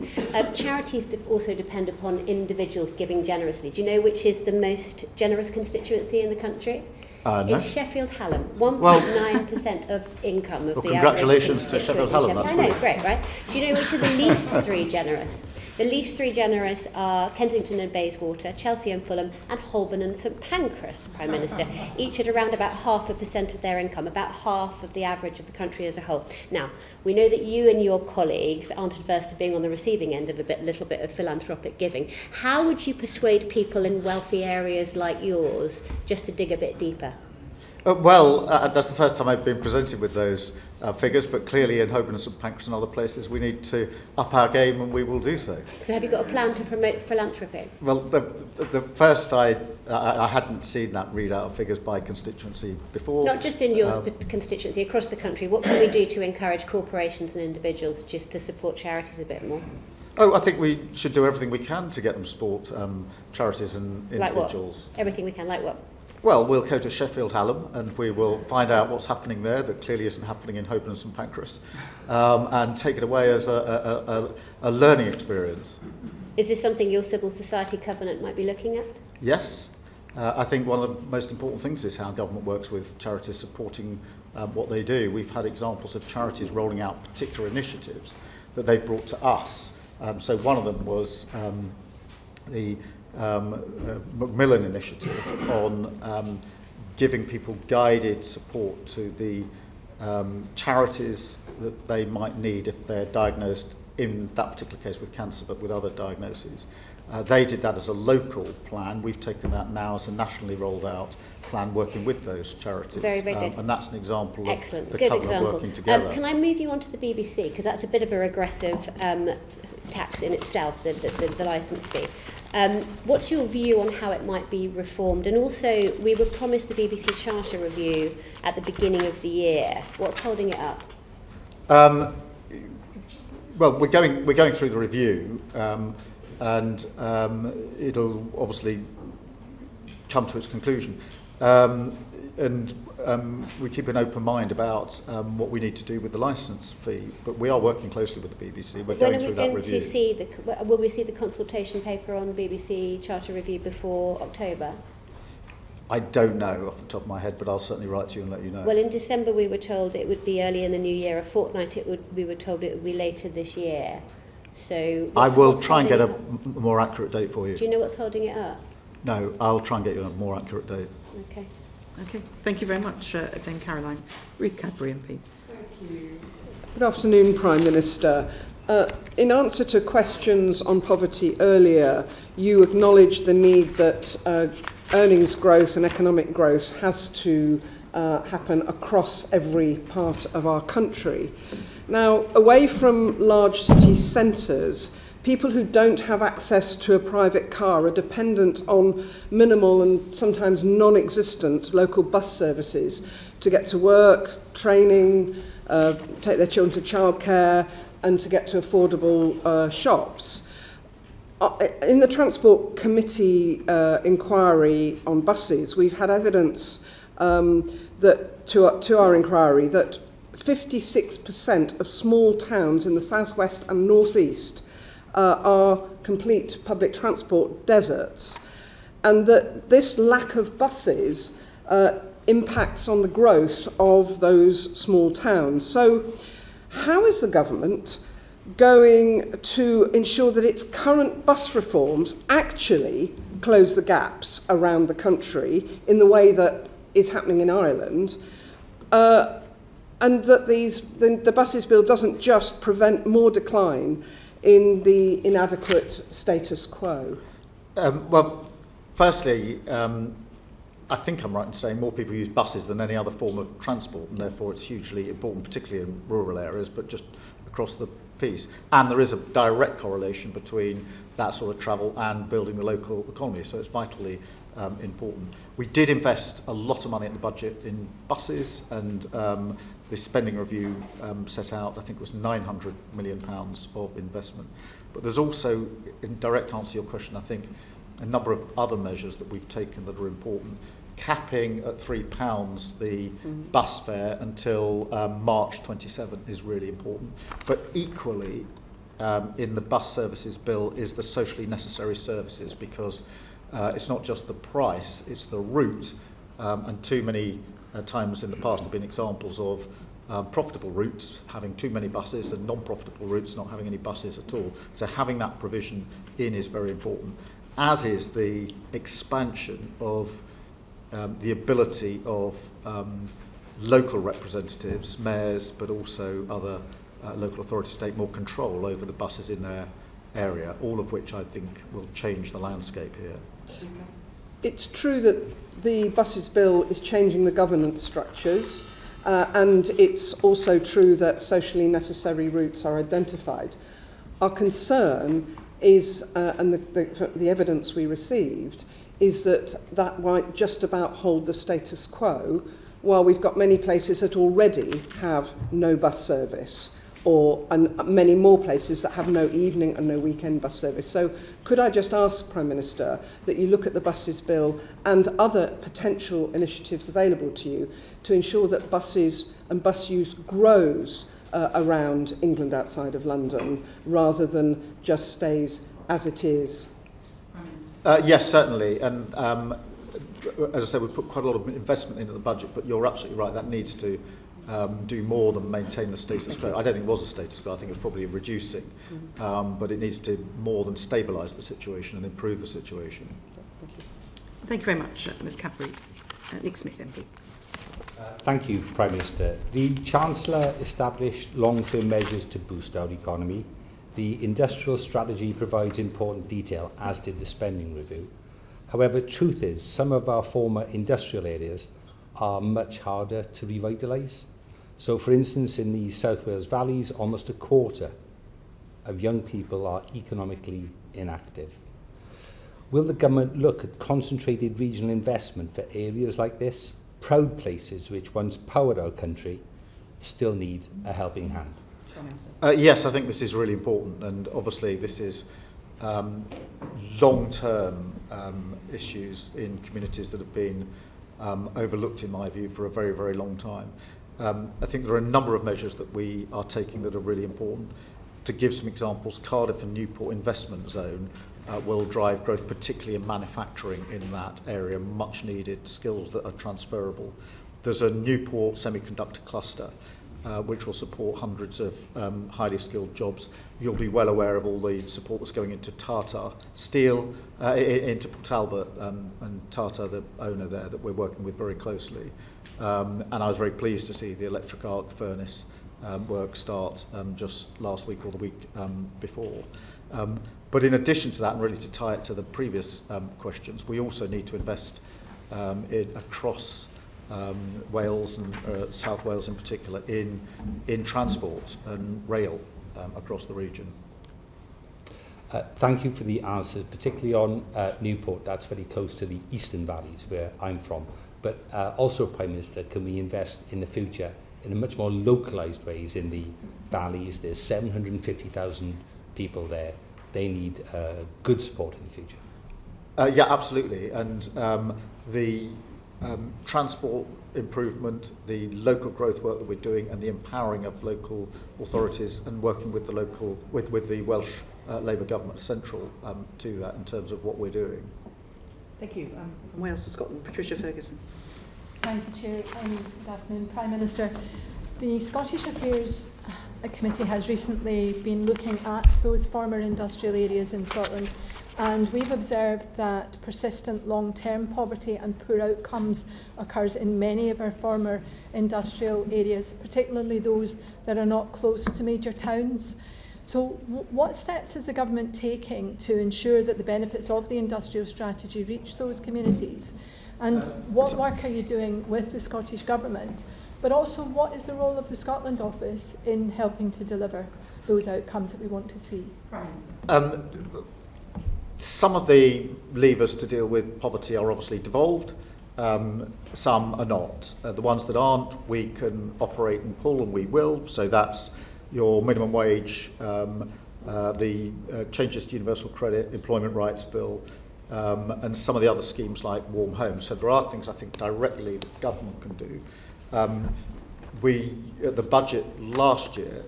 Charities also depend upon individuals giving generously. Do you know which is the most generous constituency in the country? No. It's Sheffield Hallam. 1.9% of income of the average. Congratulations to Sheffield Hallam. That's I know, great, right? Do you know which are the least three generous? The least three generous are Kensington and Bayswater, Chelsea and Fulham, and Holborn and St Pancras, Prime Minister, each at around about 0.5% of their income, about half of the average of the country as a whole. Now, we know that you and your colleagues aren't adverse to being on the receiving end of a little bit of philanthropic giving. How would you persuade people in wealthy areas like yours just to dig a bit deeper? That's the first time I've been presented with those figures, but clearly in Holborn and St Pancras and other places we need to up our game, and we will do so. So have you got a plan to promote philanthropy? Well, the first I hadn't seen that readout of figures by constituency before. Not just in your constituency, across the country. What can we do to encourage corporations and individuals just to support charities a bit more? I think we should do everything we can to get them support charities and individuals. Like what? Everything we can, like what? Well, we'll go to Sheffield Hallam and we will find out what's happening there that clearly isn't happening in Holborn and St Pancras, and take it away as a learning experience. Is this something your civil society covenant might be looking at? Yes. I think one of the most important things is how government works with charities supporting what they do. We've had examples of charities rolling out particular initiatives that they've brought to us. So one of them was the Macmillan initiative on giving people guided support to the charities that they might need if they're diagnosed in that particular case with cancer, but with other diagnoses. They did that as a local plan. We've taken that now as a nationally rolled out plan working with those charities. Very, very good. And that's an example Excellent. of the Good covenant example. working together. Can I move you on to the BBC? Because that's a bit of a regressive tax in itself, the licence fee. What's your view on how it might be reformed? And also, we were promised the BBC Charter review at the beginning of the year. What's holding it up? Well, we're going through the review, and it'll obviously come to its conclusion. And we keep an open mind about what we need to do with the licence fee, but we are working closely with the BBC. We're going through that review. Will we see the consultation paper on BBC Charter review before October? I don't know off the top of my head, but I'll certainly write to you and let you know. Well, in December we were told it would be early in the new year. A fortnight we were told it would be later this year. So I will try and get a more accurate date for you. Do you know what's holding it up? No, I'll try and get you a more accurate date. Okay. Okay, thank you very much, Dame Caroline. Ruth Cadbury MP. Thank you. Good afternoon, Prime Minister. In answer to questions on poverty earlier, you acknowledged the need that earnings growth and economic growth has to happen across every part of our country. Now, away from large city centres, people who don't have access to a private car are dependent on minimal and sometimes non-existent local bus services to get to work, training, take their children to childcare, and to get to affordable shops. In the Transport Committee inquiry on buses, we've had evidence that to our inquiry that 56% of small towns in the southwest and northeast are complete public transport deserts, and that this lack of buses impacts on the growth of those small towns. So how is the government going to ensure that its current bus reforms actually close the gaps around the country in the way that is happening in Ireland, and that the buses bill doesn't just prevent more decline in the inadequate status quo? Well, firstly, I think I'm right in saying more people use buses than any other form of transport, and therefore it's hugely important, particularly in rural areas, but just across the piece. And there is a direct correlation between that sort of travel and building the local economy, so it's vitally important. We did invest a lot of money in the budget in buses, and the spending review set out, I think it was £900 million of investment. But there's also, in direct answer to your question, I think a number of other measures that we've taken that are important. Capping at £3 the bus fare until March 27 is really important. But equally, in the bus services bill is the socially necessary services, because it's not just the price, it's the route. And too many times in the past have been examples of profitable routes having too many buses and non-profitable routes not having any buses at all. So having that provision in is very important, as is the expansion of the ability of local representatives, mayors, but also other local authorities to take more control over the buses in their area, all of which I think will change the landscape here. It's true that the buses bill is changing the governance structures, and it's also true that socially necessary routes are identified. Our concern is, and the evidence we received, is that might just about hold the status quo, while we've got many places that already have no bus service, and many more places that have no evening and no weekend bus service. So could I just ask, Prime Minister, that you look at the buses bill and other potential initiatives available to you to ensure that buses and bus use grows around England outside of London, rather than just stays as it is? Yes, certainly. And as I said, we've put quite a lot of investment into the budget, but you're absolutely right, that needs to do more than maintain the status quo. I don't think it was a status quo, I think it was probably reducing, but it needs to more than stabilise the situation and improve the situation. Thank you very much, Ms Cadbury. Nick Smith, MP. Thank you, Prime Minister. The Chancellor established long-term measures to boost our economy. The industrial strategy provides important detail, as did the spending review. However, truth is, some of our former industrial areas are much harder to revitalise. So, for instance, in the South Wales valleys, almost a quarter of young people are economically inactive. Will the government look at concentrated regional investment for areas like this, proud places which once powered our country, still need a helping hand? Yes, I think this is really important, and obviously this is long-term issues in communities that have been overlooked, in my view, for a very, very long time. I think there are a number of measures that we are taking that are really important. To give some examples, Cardiff and Newport investment zone will drive growth, particularly in manufacturing in that area, much needed skills that are transferable. There's a Newport semiconductor cluster which will support hundreds of highly skilled jobs. You'll be well aware of all the support that's going into Tata Steel, into Port Talbot, and Tata, the owner there, that we're working with very closely. And I was very pleased to see the electric arc furnace work start just last week or the week before. But in addition to that, and really to tie it to the previous questions, we also need to invest across Wales and South Wales in particular in transport and rail across the region. Thank you for the answers, particularly on Newport. That's very close to the eastern valleys where I'm from. But also, Prime Minister, can we invest in the future in a much more localised ways in the valleys? There's 750,000 people there. They need good support in the future. Yeah, absolutely. And the transport improvement, the local growth work that we're doing, and the empowering of local authorities and working with the local, with the Welsh Labour government central to that in terms of what we're doing. Thank you. From Wales to Scotland, Patricia Ferguson. Thank you, Chair, and good afternoon, Prime Minister. The Scottish Affairs Committee has recently been looking at those former industrial areas in Scotland, and we've observed that persistent long-term poverty and poor outcomes occurs in many of our former industrial areas, particularly those that are not close to major towns. So what steps is the government taking to ensure that the benefits of the industrial strategy reach those communities? And what work are you doing with the Scottish Government? But also, what is the role of the Scotland Office in helping to deliver those outcomes that we want to see? Some of the levers to deal with poverty are obviously devolved. Some are not. The ones that aren't, we can operate and pull, and we will. So that's your minimum wage, the changes to universal credit, employment rights bill, and some of the other schemes like warm homes. So there are things I think directly the government can do. We, at the budget last year,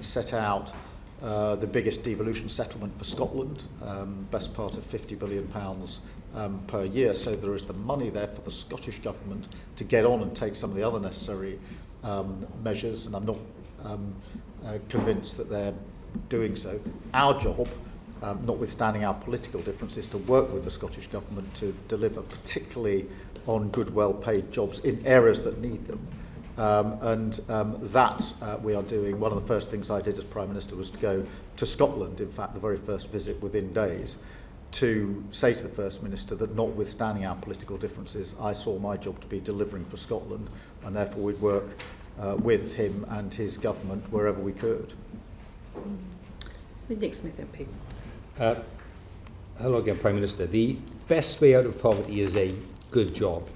set out the biggest devolution settlement for Scotland, best part of £50 billion per year. So there is the money there for the Scottish Government to get on and take some of the other necessary measures, and I'm not convinced that they're doing so. Our job, notwithstanding our political differences, to work with the Scottish Government to deliver, particularly on good, well-paid jobs in areas that need them. That we are doing. One of the first things I did as Prime Minister was to go to Scotland, in fact, the very first visit within days, to say to the First Minister that notwithstanding our political differences, I saw my job to be delivering for Scotland, and therefore we'd work with him and his government wherever we could. Nick Smith, MP. Hello again, Prime Minister. The best way out of poverty is a good job.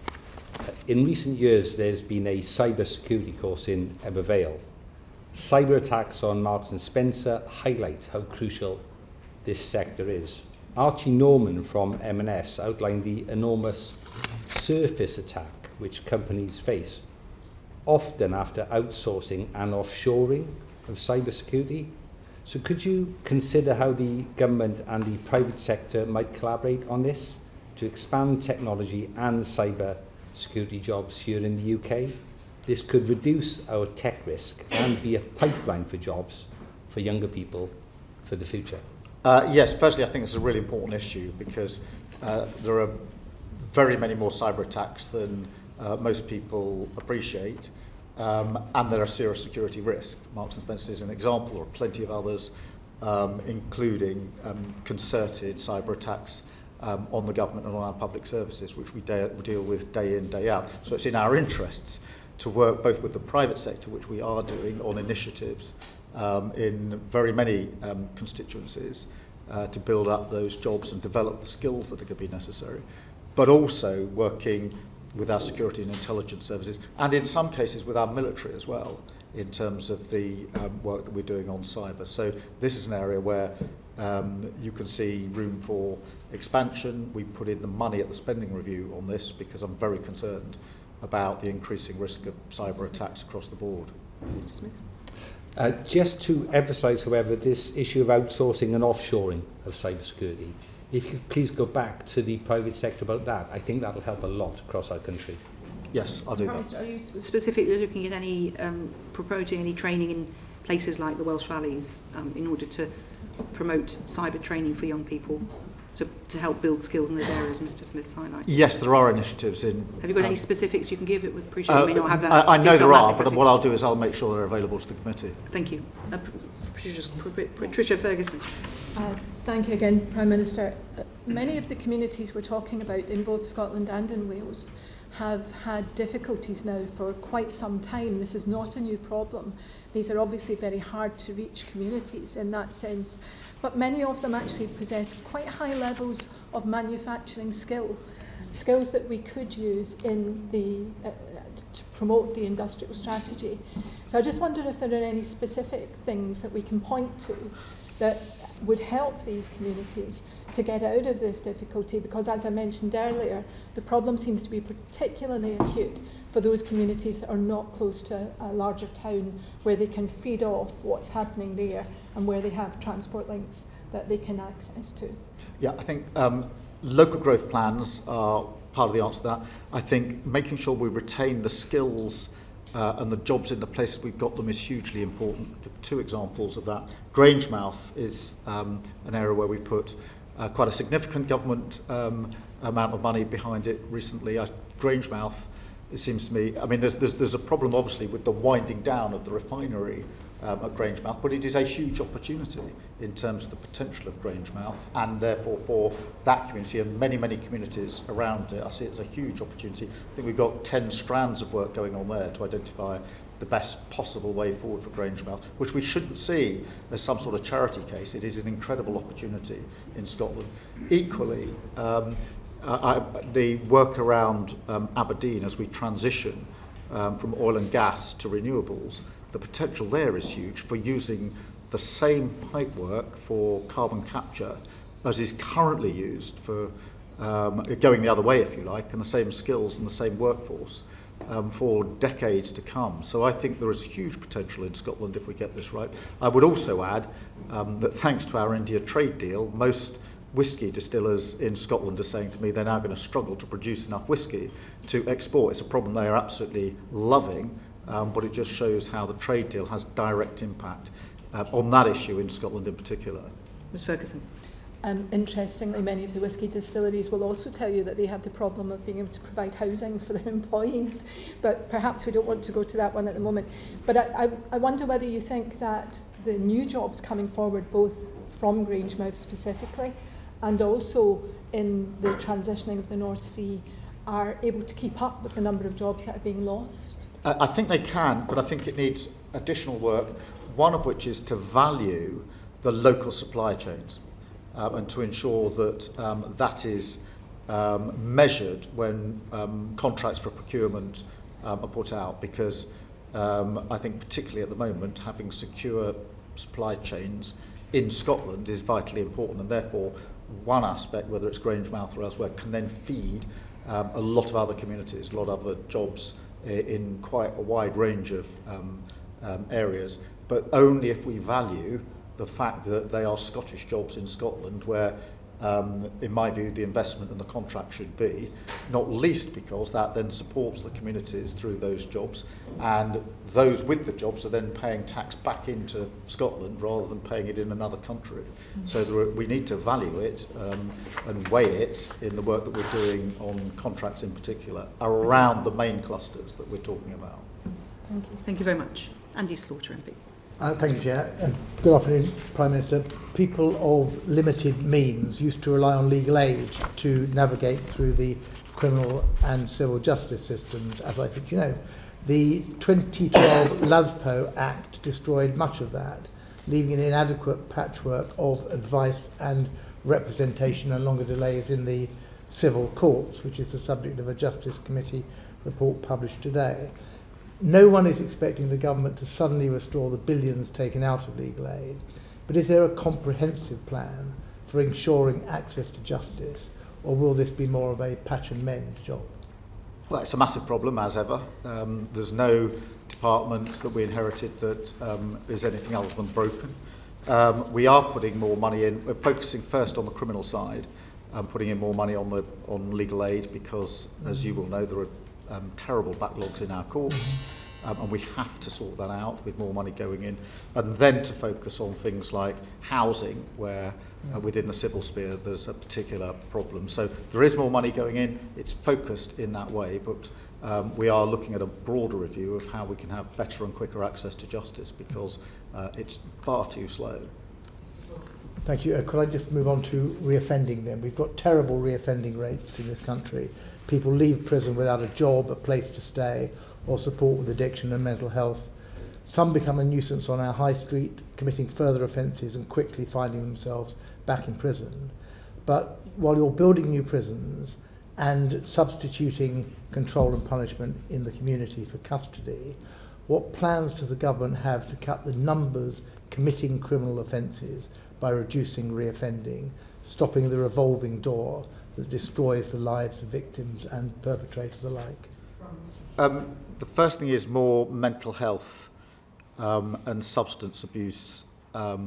In recent years, there's been a cyber security course in Ebervale. Cyber attacks on Marks and Spencer highlight how crucial this sector is. Archie Norman from M&S outlined the enormous surface attack which companies face, often after outsourcing and offshoring of cybersecurity. So could you consider how the government and the private sector might collaborate on this to expand technology and cyber security jobs here in the UK? This could reduce our tech risk and be a pipeline for jobs for younger people for the future. Yes, firstly, I think it's a really important issue because there are very many more cyber attacks than most people appreciate, and there are serious security risk. Marks and Spencer is an example, or plenty of others. including concerted cyber attacks on the government and on our public services, which we deal with day in, day out. So it's in our interests to work both with the private sector, which we are doing on initiatives in very many constituencies to build up those jobs and develop the skills that are going to be necessary, but also working with our security and intelligence services, and in some cases with our military as well, in terms of the work that we're doing on cyber. So this is an area where you can see room for expansion. We put in the money at the spending review on this because I'm very concerned about the increasing risk of cyber attacks across the board. Mr. Smith. Just to emphasise, however, this issue of outsourcing and offshoring of cybersecurity, if you could please go back to the private sector about that, I think that will help a lot across our country. Yes, I'll do Prime that. Minister, are you specifically looking at any, promoting any training in places like the Welsh Valleys in order to promote cyber training for young people to help build skills in those areas Mr. Smith's highlighted? Yes, there are initiatives in... Have you got any specifics you can give? It would appreciate you may not have that. I know there are, but what I'll do is I'll make sure they're available to the committee. Thank you. Patricia Ferguson. Thank you again, Prime Minister. Many of the communities we're talking about in both Scotland and in Wales have had difficulties now for quite some time. This is not a new problem. These are obviously very hard to reach communities in that sense, but many of them actually possess quite high levels of manufacturing skills that we could use in to promote the industrial strategy. So I just wonder if there are any specific things that we can point to that would help these communities to get out of this difficulty, because as I mentioned earlier, the problem seems to be particularly acute for those communities that are not close to a larger town where they can feed off what's happening there and where they have transport links that they can access to. Yeah, I think local growth plans are part of the answer to that. I think making sure we retain the skills and the jobs in the places we've got them is hugely important. Two examples of that. Grangemouth is an area where we put quite a significant government amount of money behind it recently. Grangemouth, it seems to me, I mean, there's a problem obviously with the winding down of the refinery at Grangemouth, but it is a huge opportunity in terms of the potential of Grangemouth, and therefore for that community and many, many communities around it. I see it as a huge opportunity. I think we've got 10 strands of work going on there to identify the best possible way forward for Grangemouth, which we shouldn't see as some sort of charity case. It is an incredible opportunity in Scotland. Equally, the work around Aberdeen as we transition from oil and gas to renewables, the potential there is huge for using the same pipework for carbon capture as is currently used for going the other way, if you like, and the same skills and the same workforce for decades to come. So I think there is huge potential in Scotland if we get this right. I would also add that thanks to our India trade deal, most whisky distillers in Scotland are saying to me they're now going to struggle to produce enough whisky to export. It's a problem they are absolutely loving, but it just shows how the trade deal has direct impact on that issue in Scotland in particular. Ms Ferguson. Interestingly, many of the whisky distilleries will also tell you that they have the problem of being able to provide housing for their employees, but perhaps we don't want to go to that one at the moment. But I wonder whether you think that the new jobs coming forward, both from Grangemouth specifically, and also in the transitioning of the North Sea, are able to keep up with the number of jobs that are being lost? I think they can, but I think it needs additional work, one of which is to value the local supply chains and to ensure that that is measured when contracts for procurement are put out, because I think particularly at the moment having secure supply chains in Scotland is vitally important, and therefore one aspect, whether it's Grangemouth or elsewhere, can then feed a lot of other communities, a lot of other jobs in quite a wide range of areas, but only if we value the fact that they are Scottish jobs in Scotland, where in my view the investment and the contract should be, not least because that then supports the communities through those jobs, and those with the jobs are then paying tax back into Scotland rather than paying it in another country. So we need to value it and weigh it in the work that we're doing on contracts in particular around the main clusters that we're talking about. Thank you. Thank you very much. Andy Slaughter, MP. Thank you, Chair. Good afternoon, Prime Minister. People of limited means used to rely on legal aid to navigate through the criminal and civil justice systems, as I think you know. The 2012 LASPO Act destroyed much of that, leaving an inadequate patchwork of advice and representation and longer delays in the civil courts, which is the subject of a Justice Committee report published today. No one is expecting the government to suddenly restore the billions taken out of legal aid, but is there a comprehensive plan for ensuring access to justice, or will this be more of a patch and mend job? Well, it's a massive problem, as ever. There's no department that we inherited that is anything other than broken. We are putting more money in. We're focusing first on the criminal side, putting in more money on legal aid because, as you will know, there are terrible backlogs in our courts, and we have to sort that out with more money going in, and then to focus on things like housing, where within the civil sphere there's a particular problem. So there is more money going in, it's focused in that way, but we are looking at a broader review of how we can have better and quicker access to justice because it's far too slow. Thank you. Could I just move on to reoffending then? We've got terrible reoffending rates in this country. People leave prison without a job, a place to stay, or support with addiction and mental health. Some become a nuisance on our high street, committing further offences and quickly finding themselves back in prison. But while you're building new prisons and substituting control and punishment in the community for custody, what plans does the government have to cut the numbers committing criminal offences by reducing reoffending, stopping the revolving door that destroys the lives of victims and perpetrators alike? The first thing is more mental health and substance abuse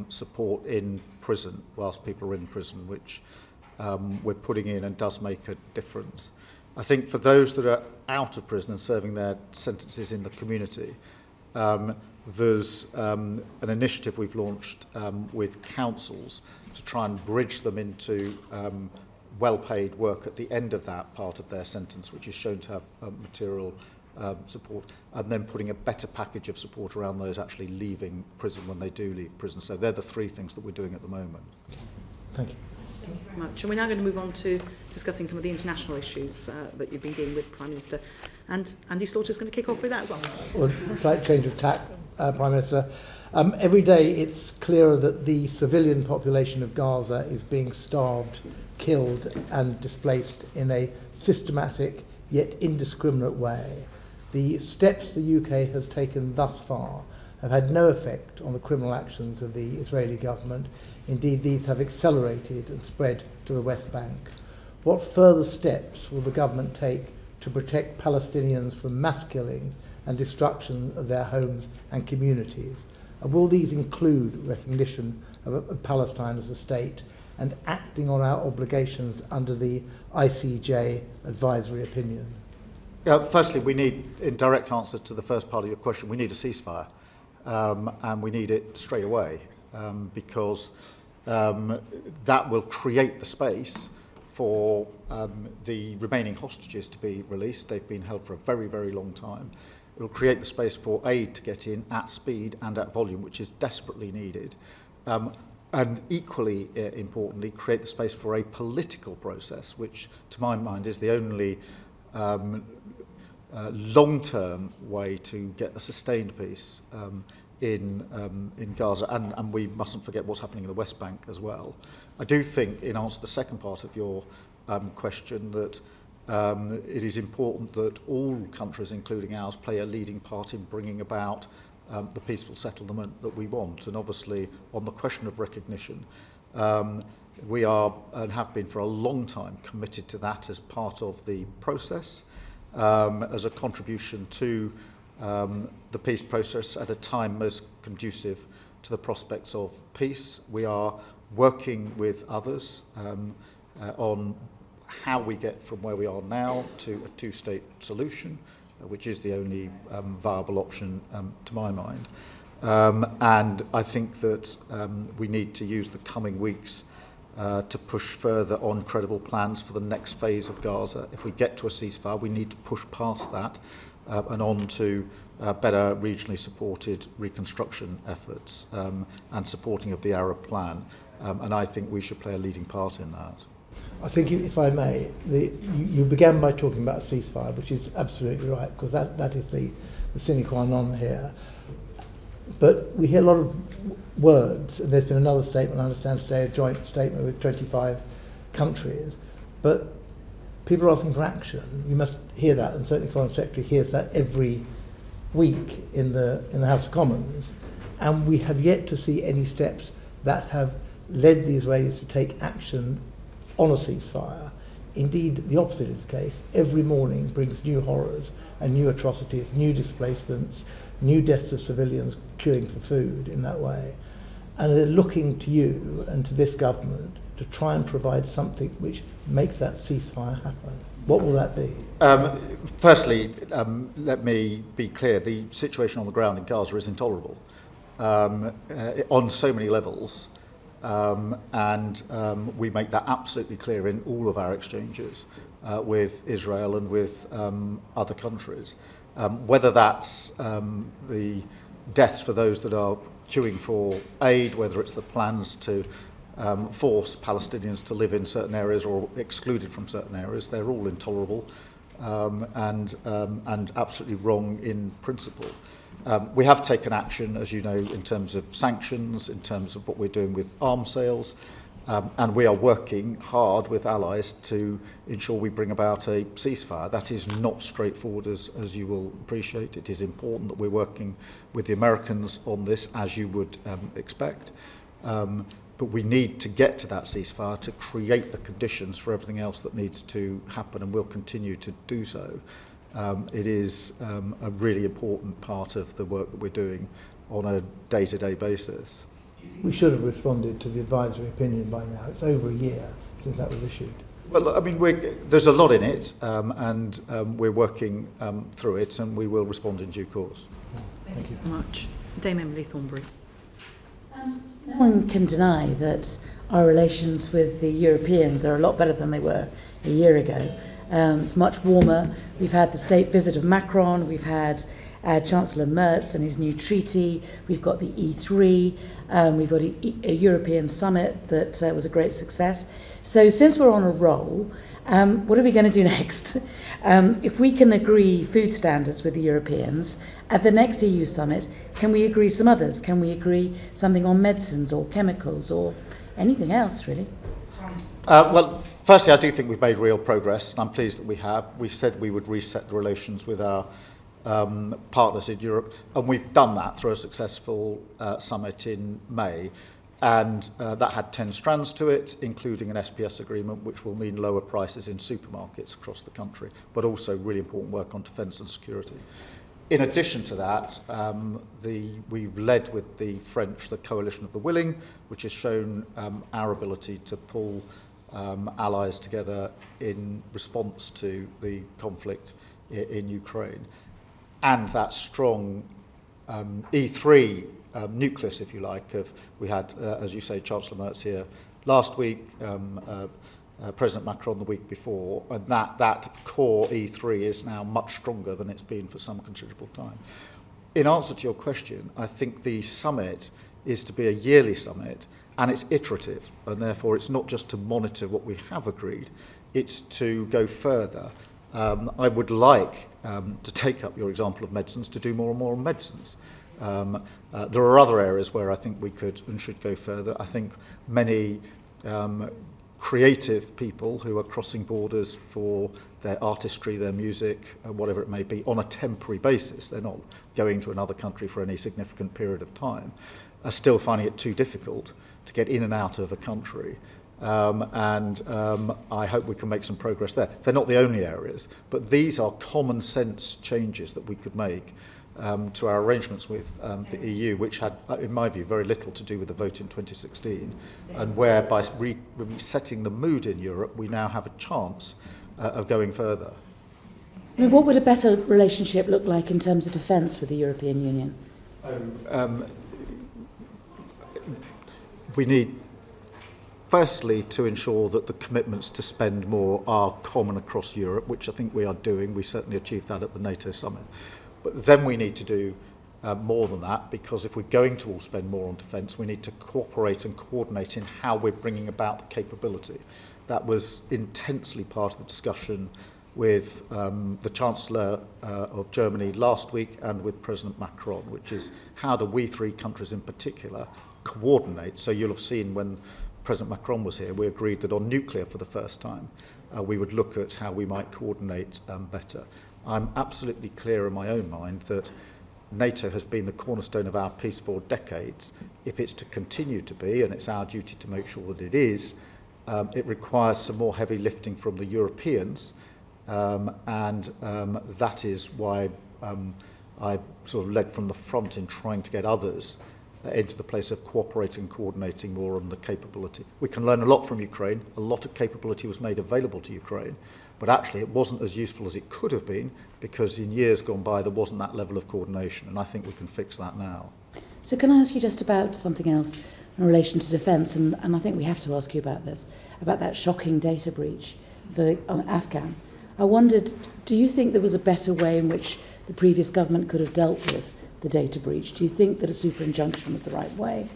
support in prison whilst people are in prison, which we're putting in and does make a difference. I think for those that are out of prison and serving their sentences in the community, there's an initiative we've launched with councils to try and bridge them into well-paid work at the end of that part of their sentence, which is shown to have material support, and then putting a better package of support around those actually leaving prison when they do leave prison. So they're the three things that we're doing at the moment. Thank you. Thank you very much. And we're now going to move on to discussing some of the international issues that you've been dealing with, Prime Minister. And Andy Slaughter's going to kick off with that as well. Well, slight change of tack, Prime Minister. Every day it's clearer that the civilian population of Gaza is being starved, killed and displaced in a systematic yet indiscriminate way. The steps the UK has taken thus far have had no effect on the criminal actions of the Israeli government. Indeed, these have accelerated and spread to the West Bank. What further steps will the government take to protect Palestinians from mass killing and destruction of their homes and communities? And will these include recognition of Palestine as a state and acting on our obligations under the ICJ advisory opinion? Firstly, we need, in direct answer to the first part of your question, we need a ceasefire, and we need it straight away, because that will create the space for the remaining hostages to be released. They've been held for a very, very long time. It will create the space for aid to get in at speed and at volume, which is desperately needed. And equally importantly, create the space for a political process, which, to my mind, is the only long-term way to get a sustained peace in Gaza, and we mustn't forget what's happening in the West Bank as well. I do think, in answer to the second part of your question, that it is important that all countries, including ours, play a leading part in bringing about the peaceful settlement that we want. And obviously, on the question of recognition, we are and have been for a long time committed to that as part of the process, as a contribution to the peace process at a time most conducive to the prospects of peace. We are working with others on how we get from where we are now to a two-state solution, which is the only viable option to my mind. And I think that we need to use the coming weeks to push further on credible plans for the next phase of Gaza. If we get to a ceasefire, we need to push past that and on to better regionally supported reconstruction efforts and supporting of the Arab plan. And I think we should play a leading part in that. I think, if I may, you began by talking about a ceasefire, which is absolutely right, because that is the sine qua non here. But we hear a lot of words, and there's been another statement, I understand today, a joint statement with 25 countries, but people are asking for action. You must hear that, and certainly the Foreign Secretary hears that every week in the House of Commons, and we have yet to see any steps that have led the Israelis to take action on a ceasefire. Indeed, the opposite is the case. Every morning brings new horrors and new atrocities, new displacements, new deaths of civilians queuing for food in that way. And they're looking to you and to this government to try and provide something which makes that ceasefire happen. What will that be? Firstly, let me be clear. The situation on the ground in Gaza is intolerable on so many levels. And we make that absolutely clear in all of our exchanges with Israel and with other countries. Whether that's the deaths for those that are queuing for aid, whether it's the plans to force Palestinians to live in certain areas or excluded from certain areas, they're all intolerable and absolutely wrong in principle. We have taken action, as you know, in terms of sanctions, in terms of what we're doing with arms sales, and we are working hard with allies to ensure we bring about a ceasefire. That is not straightforward, as you will appreciate. It is important that we're working with the Americans on this, as you would expect. But we need to get to that ceasefire to create the conditions for everything else that needs to happen, and we'll continue to do so. It is a really important part of the work that we're doing on a day-to-day basis. We should have responded to the advisory opinion by now. It's over a year since that was issued. Well, I mean, there's a lot in it, and we're working through it, and we will respond in due course. Thank you very much. Dame Emily Thornbury. No one can deny that our relations with the Europeans are a lot better than they were a year ago. It's much warmer. We've had the state visit of Macron. We've had Chancellor Merz and his new treaty. We've got the E3. We've got a European summit that was a great success. So since we're on a roll, what are we going to do next? If we can agree food standards with the Europeans, at the next EU summit, can we agree some others? Can we agree something on medicines or chemicals or anything else, really? Well, firstly, I do think we've made real progress, and I'm pleased that we have. We said we would reset the relations with our partners in Europe, and we've done that through a successful summit in May. And that had 10 strands to it, including an SPS agreement, which will mean lower prices in supermarkets across the country, but also really important work on defence and security. In addition to that, we've led with the French the Coalition of the Willing, which has shown our ability to pull allies together in response to the conflict in Ukraine. And that strong E3 nucleus, if you like, we had, as you say, Chancellor Merz here last week, President Macron the week before, and that core E3 is now much stronger than it's been for some considerable time. In answer to your question, I think the summit is to be a yearly summit, and it's iterative, and therefore it's not just to monitor what we have agreed, it's to go further. I would like to take up your example of medicines, to do more and more on medicines. There are other areas where I think we could and should go further. I think many creative people who are crossing borders for their artistry, their music, whatever it may be, on a temporary basis, they're not going to another country for any significant period of time, are still finding it too difficult to get in and out of a country. I hope we can make some progress there. They're not the only areas, but these are common sense changes that we could make to our arrangements with the EU, which had, in my view, very little to do with the vote in 2016, and where by resetting the mood in Europe, we now have a chance of going further. I mean, what would a better relationship look like in terms of defence with the European Union? We need, firstly, to ensure that the commitments to spend more are common across Europe, which I think we are doing. We certainly achieved that at the NATO summit. But then we need to do more than that, because if we're going to all spend more on defence, we need to cooperate and coordinate in how we're bringing about the capability. That was intensely part of the discussion with the Chancellor of Germany last week and with President Macron, which is how do we three countries in particular coordinate. So you'll have seen when President Macron was here, we agreed that on nuclear for the first time, we would look at how we might coordinate better. I'm absolutely clear in my own mind that NATO has been the cornerstone of our peace for decades. If it's to continue to be, and it's our duty to make sure that it is, it requires some more heavy lifting from the Europeans, and that is why I sort of led from the front in trying to get others into the place of cooperating, coordinating more on the capability. We can learn a lot from Ukraine. A lot of capability was made available to Ukraine, but actually it wasn't as useful as it could have been, because in years gone by there wasn't that level of coordination, and I think we can fix that now. So can I ask you just about something else in relation to defence, and I think we have to ask you about this, about that shocking data breach for Afghan. I wondered, do you think there was a better way in which the previous government could have dealt with the data breach? Do you think that a super injunction was the right way?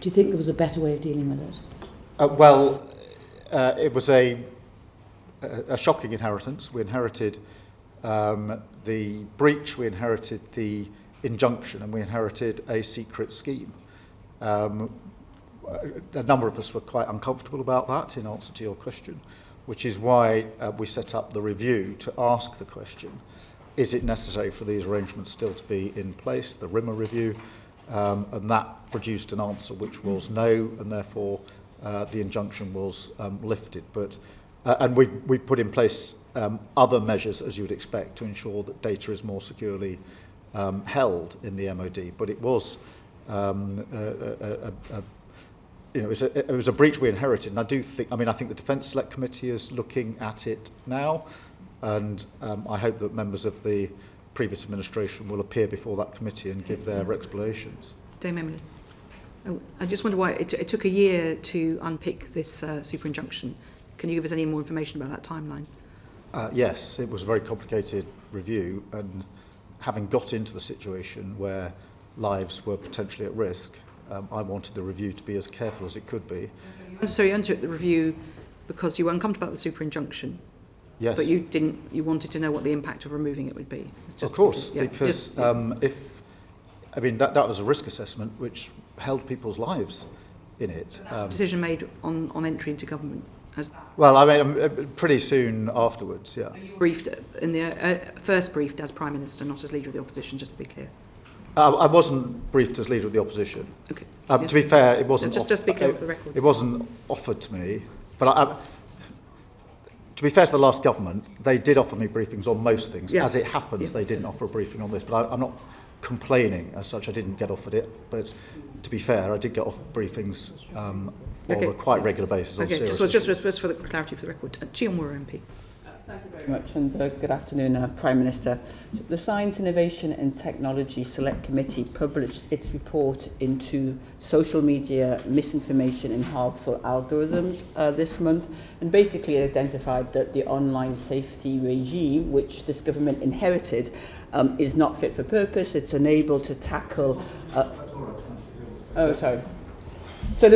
Do you think there was a better way of dealing with it? It was a shocking inheritance. We inherited the breach, we inherited the injunction, and we inherited a secret scheme. A number of us were quite uncomfortable about that, in answer to your question, which is why we set up the review to ask the question, is it necessary for these arrangements still to be in place, the RIMA review, and that produced an answer which was no, and therefore the injunction was lifted. But and we put in place other measures, as you would expect, to ensure that data is more securely held in the MOD. But it was it was a breach we inherited, and I think the Defence Select Committee is looking at it now, and I hope that members of the previous administration will appear before that committee and give their explanations. Dame Emily. I just wonder why it took a year to unpick this super injunction. Can you give us any more information about that timeline? Yes, it was a very complicated review, and having got into the situation where lives were potentially at risk, I wanted the review to be as careful as it could be. So you undertook the review because you were uncomfortable about the super injunction? Yes. But you wanted to know what the impact of removing it would be? Of course, because that was a risk assessment which held people's lives in it. Decision made on entry into government? Pretty soon afterwards, yeah. So you briefed in the first briefed as Prime Minister, not as Leader of the Opposition, just to be clear. I wasn't briefed as Leader of the Opposition. Okay. To be fair, it wasn't. Just to be clear for the record. It wasn't offered to me, but to be fair to the last government, they did offer me briefings on most things. Yeah. As it happens, they didn't offer a briefing on this, but I'm not complaining as such. I didn't get offered it, but to be fair, I did get offered briefings on a quite regular basis. Okay, just for the clarity for the record. Chiomura MP. Thank you very much, and good afternoon, Prime Minister. The Science, Innovation and Technology Select Committee published its report into social media misinformation and harmful algorithms this month, and basically identified that the online safety regime, which this government inherited, is not fit for purpose. It's unable to tackle... So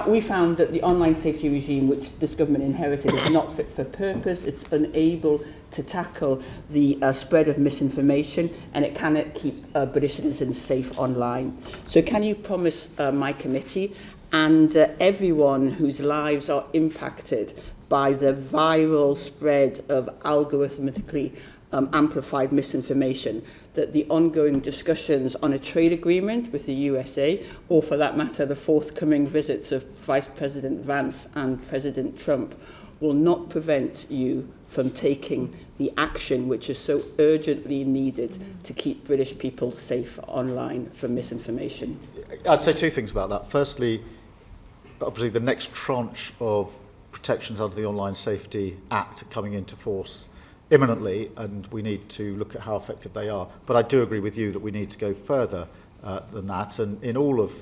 we found that the online safety regime, which this government inherited, is not fit for purpose. It's unable to tackle the spread of misinformation, and it cannot keep British citizens safe online. So can you promise my committee and everyone whose lives are impacted by the viral spread of algorithmically amplified misinformation, that the ongoing discussions on a trade agreement with the USA, or for that matter the forthcoming visits of Vice President Vance and President Trump, will not prevent you from taking the action which is so urgently needed to keep British people safe online from misinformation? I'd say two things about that. Firstly, obviously the next tranche of protections under the Online Safety Act are coming into force imminently, and we need to look at how effective they are. But I do agree with you that we need to go further than that, and in all of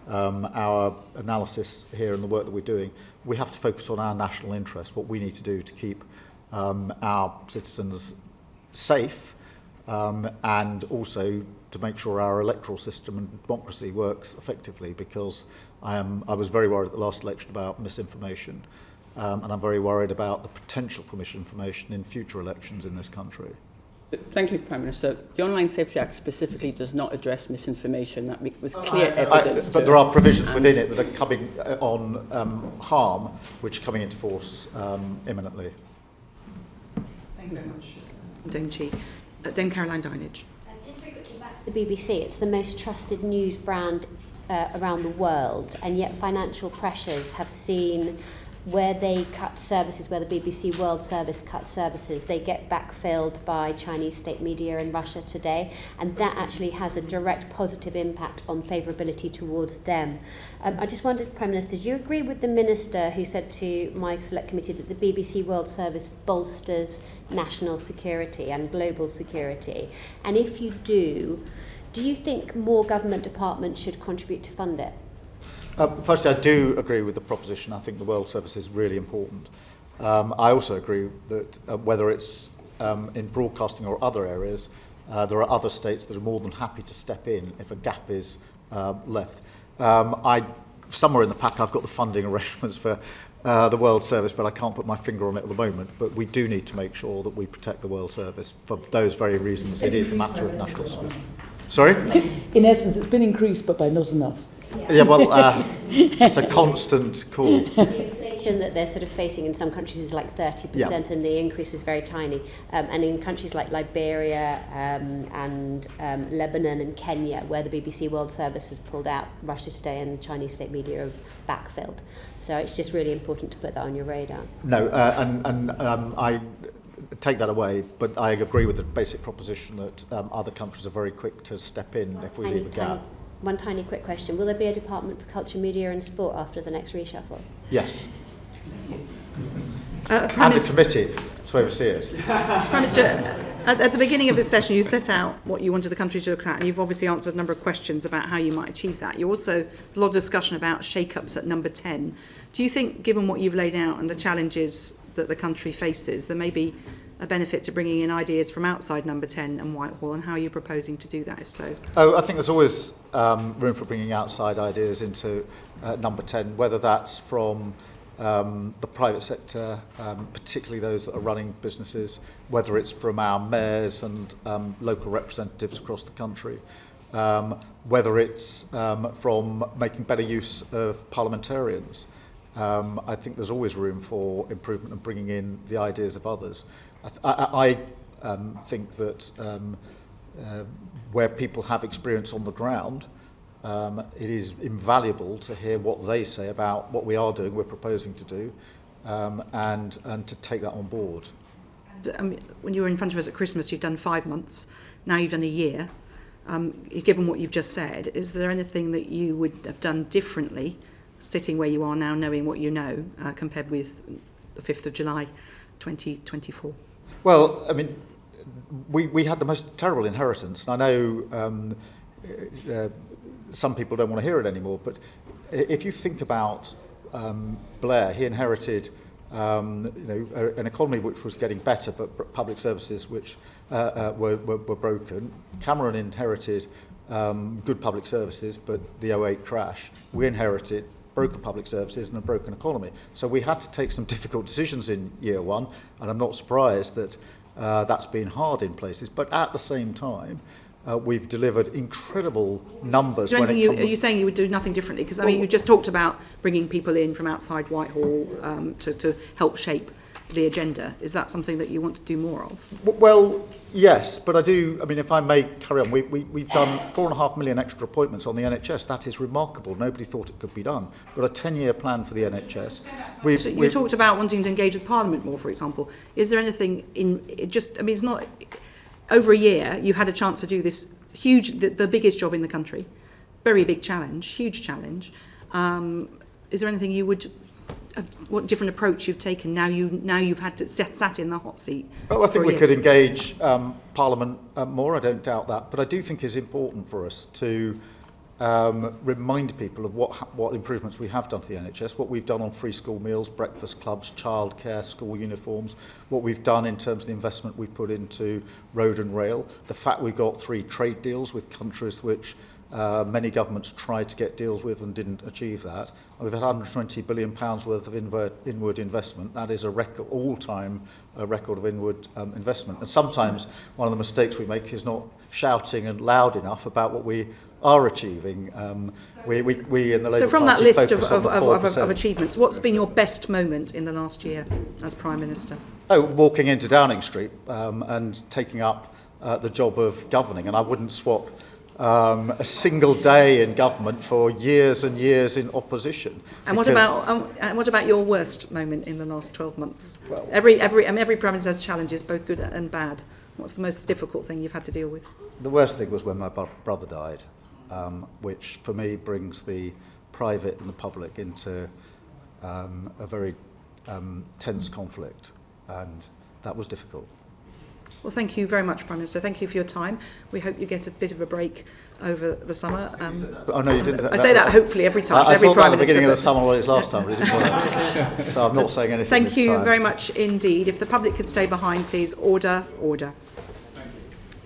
our analysis here and the work that we're doing, we have to focus on our national interest, what we need to do to keep our citizens safe, and also to make sure our electoral system and democracy works effectively, because I was very worried at the last election about misinformation, and I'm very worried about the potential for misinformation in future elections in this country. Thank you, Prime Minister. The Online Safety Act specifically does not address misinformation. That was clear evidence. But there are provisions within it that are coming on harm, which are coming into force imminently. Thank you very much. Dame Caroline Dinage. Just very quickly back to the BBC. It's the most trusted news brand around the world, and yet financial pressures have seen where they cut services, where the BBC World Service cuts services, they get backfilled by Chinese state media in Russia today, and that actually has a direct positive impact on favourability towards them. I just wondered, Prime Minister, do you agree with the Minister who said to my select committee that the BBC World Service bolsters national security and global security? And if you do you think more government departments should contribute to fund it? Firstly, I do agree with the proposition. I think the World Service is really important. I also agree that whether it's in broadcasting or other areas, there are other states that are more than happy to step in if a gap is left. Somewhere in the pack I've got the funding arrangements for the World Service, but I can't put my finger on it at the moment. But we do need to make sure that we protect the World Service for those very reasons. It is a matter of national security. Sorry? In essence, it's been increased, but by not enough. Yeah, well, it's a constant call. The inflation that they're sort of facing in some countries is like 30%, and the increase is very tiny. And in countries like Liberia and Lebanon and Kenya, where the BBC World Service has pulled out, Russia Today and Chinese state media have backfilled. So it's just really important to put that on your radar. No, I take that away, but I agree with the basic proposition that other countries are very quick to step in if we leave a gap. One tiny quick question. Will there be a Department for Culture, Media and Sport after the next reshuffle? Yes. And a committee to oversee it. Prime Minister, at the beginning of this session, you set out what you wanted the country to look at, and you've obviously answered a number of questions about how you might achieve that. You also, there's a lot of discussion about shake-ups at number 10. Do you think, given what you've laid out and the challenges that the country faces, there may be a benefit to bringing in ideas from outside number 10 and Whitehall, and how are you proposing to do that, if so? I think there's always room for bringing outside ideas into number 10, whether that's from the private sector, particularly those that are running businesses, whether it's from our mayors and local representatives across the country, whether it's from making better use of parliamentarians. I think there's always room for improvement and bringing in the ideas of others. I think that where people have experience on the ground, it is invaluable to hear what they say about what we are doing, we're proposing to do, and to take that on board. When you were in front of us at Christmas, you've done 5 months. Now you've done a year. Given what you've just said, is there anything that you would have done differently, sitting where you are now, knowing what you know, compared with the 5th of July 2024? Well, I mean, we had the most terrible inheritance. I know some people don't want to hear it anymore, but if you think about Blair, he inherited an economy which was getting better, but public services which were broken. Cameron inherited good public services, but the 2008 crash. We inherited broken public services and a broken economy. So we had to take some difficult decisions in year one, and I'm not surprised that that's been hard in places. But at the same time, we've delivered incredible numbers. Are you saying you would do nothing differently? Because I mean, you just talked about bringing people in from outside Whitehall to help shape the agenda. Is that something that you want to do more of? Well, yes, but I mean, if I may carry on, we've done 4.5 million extra appointments on the NHS. That is remarkable. Nobody thought it could be done. We've got a 10-year plan for the NHS. So you talked about wanting to engage with Parliament more, for example. Is there anything it's not... Over a year, you had a chance to do this huge, the biggest job in the country. Very big challenge, huge challenge. Is there anything you would... what different approach you've taken now you've had to sat in the hot seat? Well, I think we could engage Parliament more. I don't doubt that, but I do think it's important for us to remind people of what improvements we have done to the NHS, what we've done on free school meals, breakfast clubs, childcare, school uniforms, what we've done in terms of the investment we've put into road and rail, the fact we've got 3 trade deals with countries which many governments tried to get deals with and didn't achieve that. And we've had £120 billion worth of inward investment. That is a record, all-time record of inward investment. And sometimes one of the mistakes we make is not shouting and loud enough about what we are achieving. We in the Labour So from Party that list focus on of achievements, what's been your best moment in the last year as Prime Minister? Oh, walking into Downing Street and taking up the job of governing. And I wouldn't swap a single day in government for years and years in opposition. And what about your worst moment in the last 12 months? Well, every Prime Minister has challenges, both good and bad. What's the most difficult thing you've had to deal with? The worst thing was when my brother died, which for me brings the private and the public into a very tense conflict, and that was difficult. Well, thank you very much, Prime Minister. Thank you for your time. We hope you get a bit of a break over the summer. Oh, no, you didn't. I say that hopefully every time. I every thought Prime that at the beginning of the Minister, summer holidays last time, but it didn't work. So I'm not saying anything Thank this you time. very much indeed. If the public could stay behind, please. Order, order.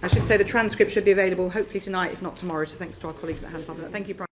I should say the transcript should be available hopefully tonight, if not tomorrow. So thanks to our colleagues at Hans Thank you, Prime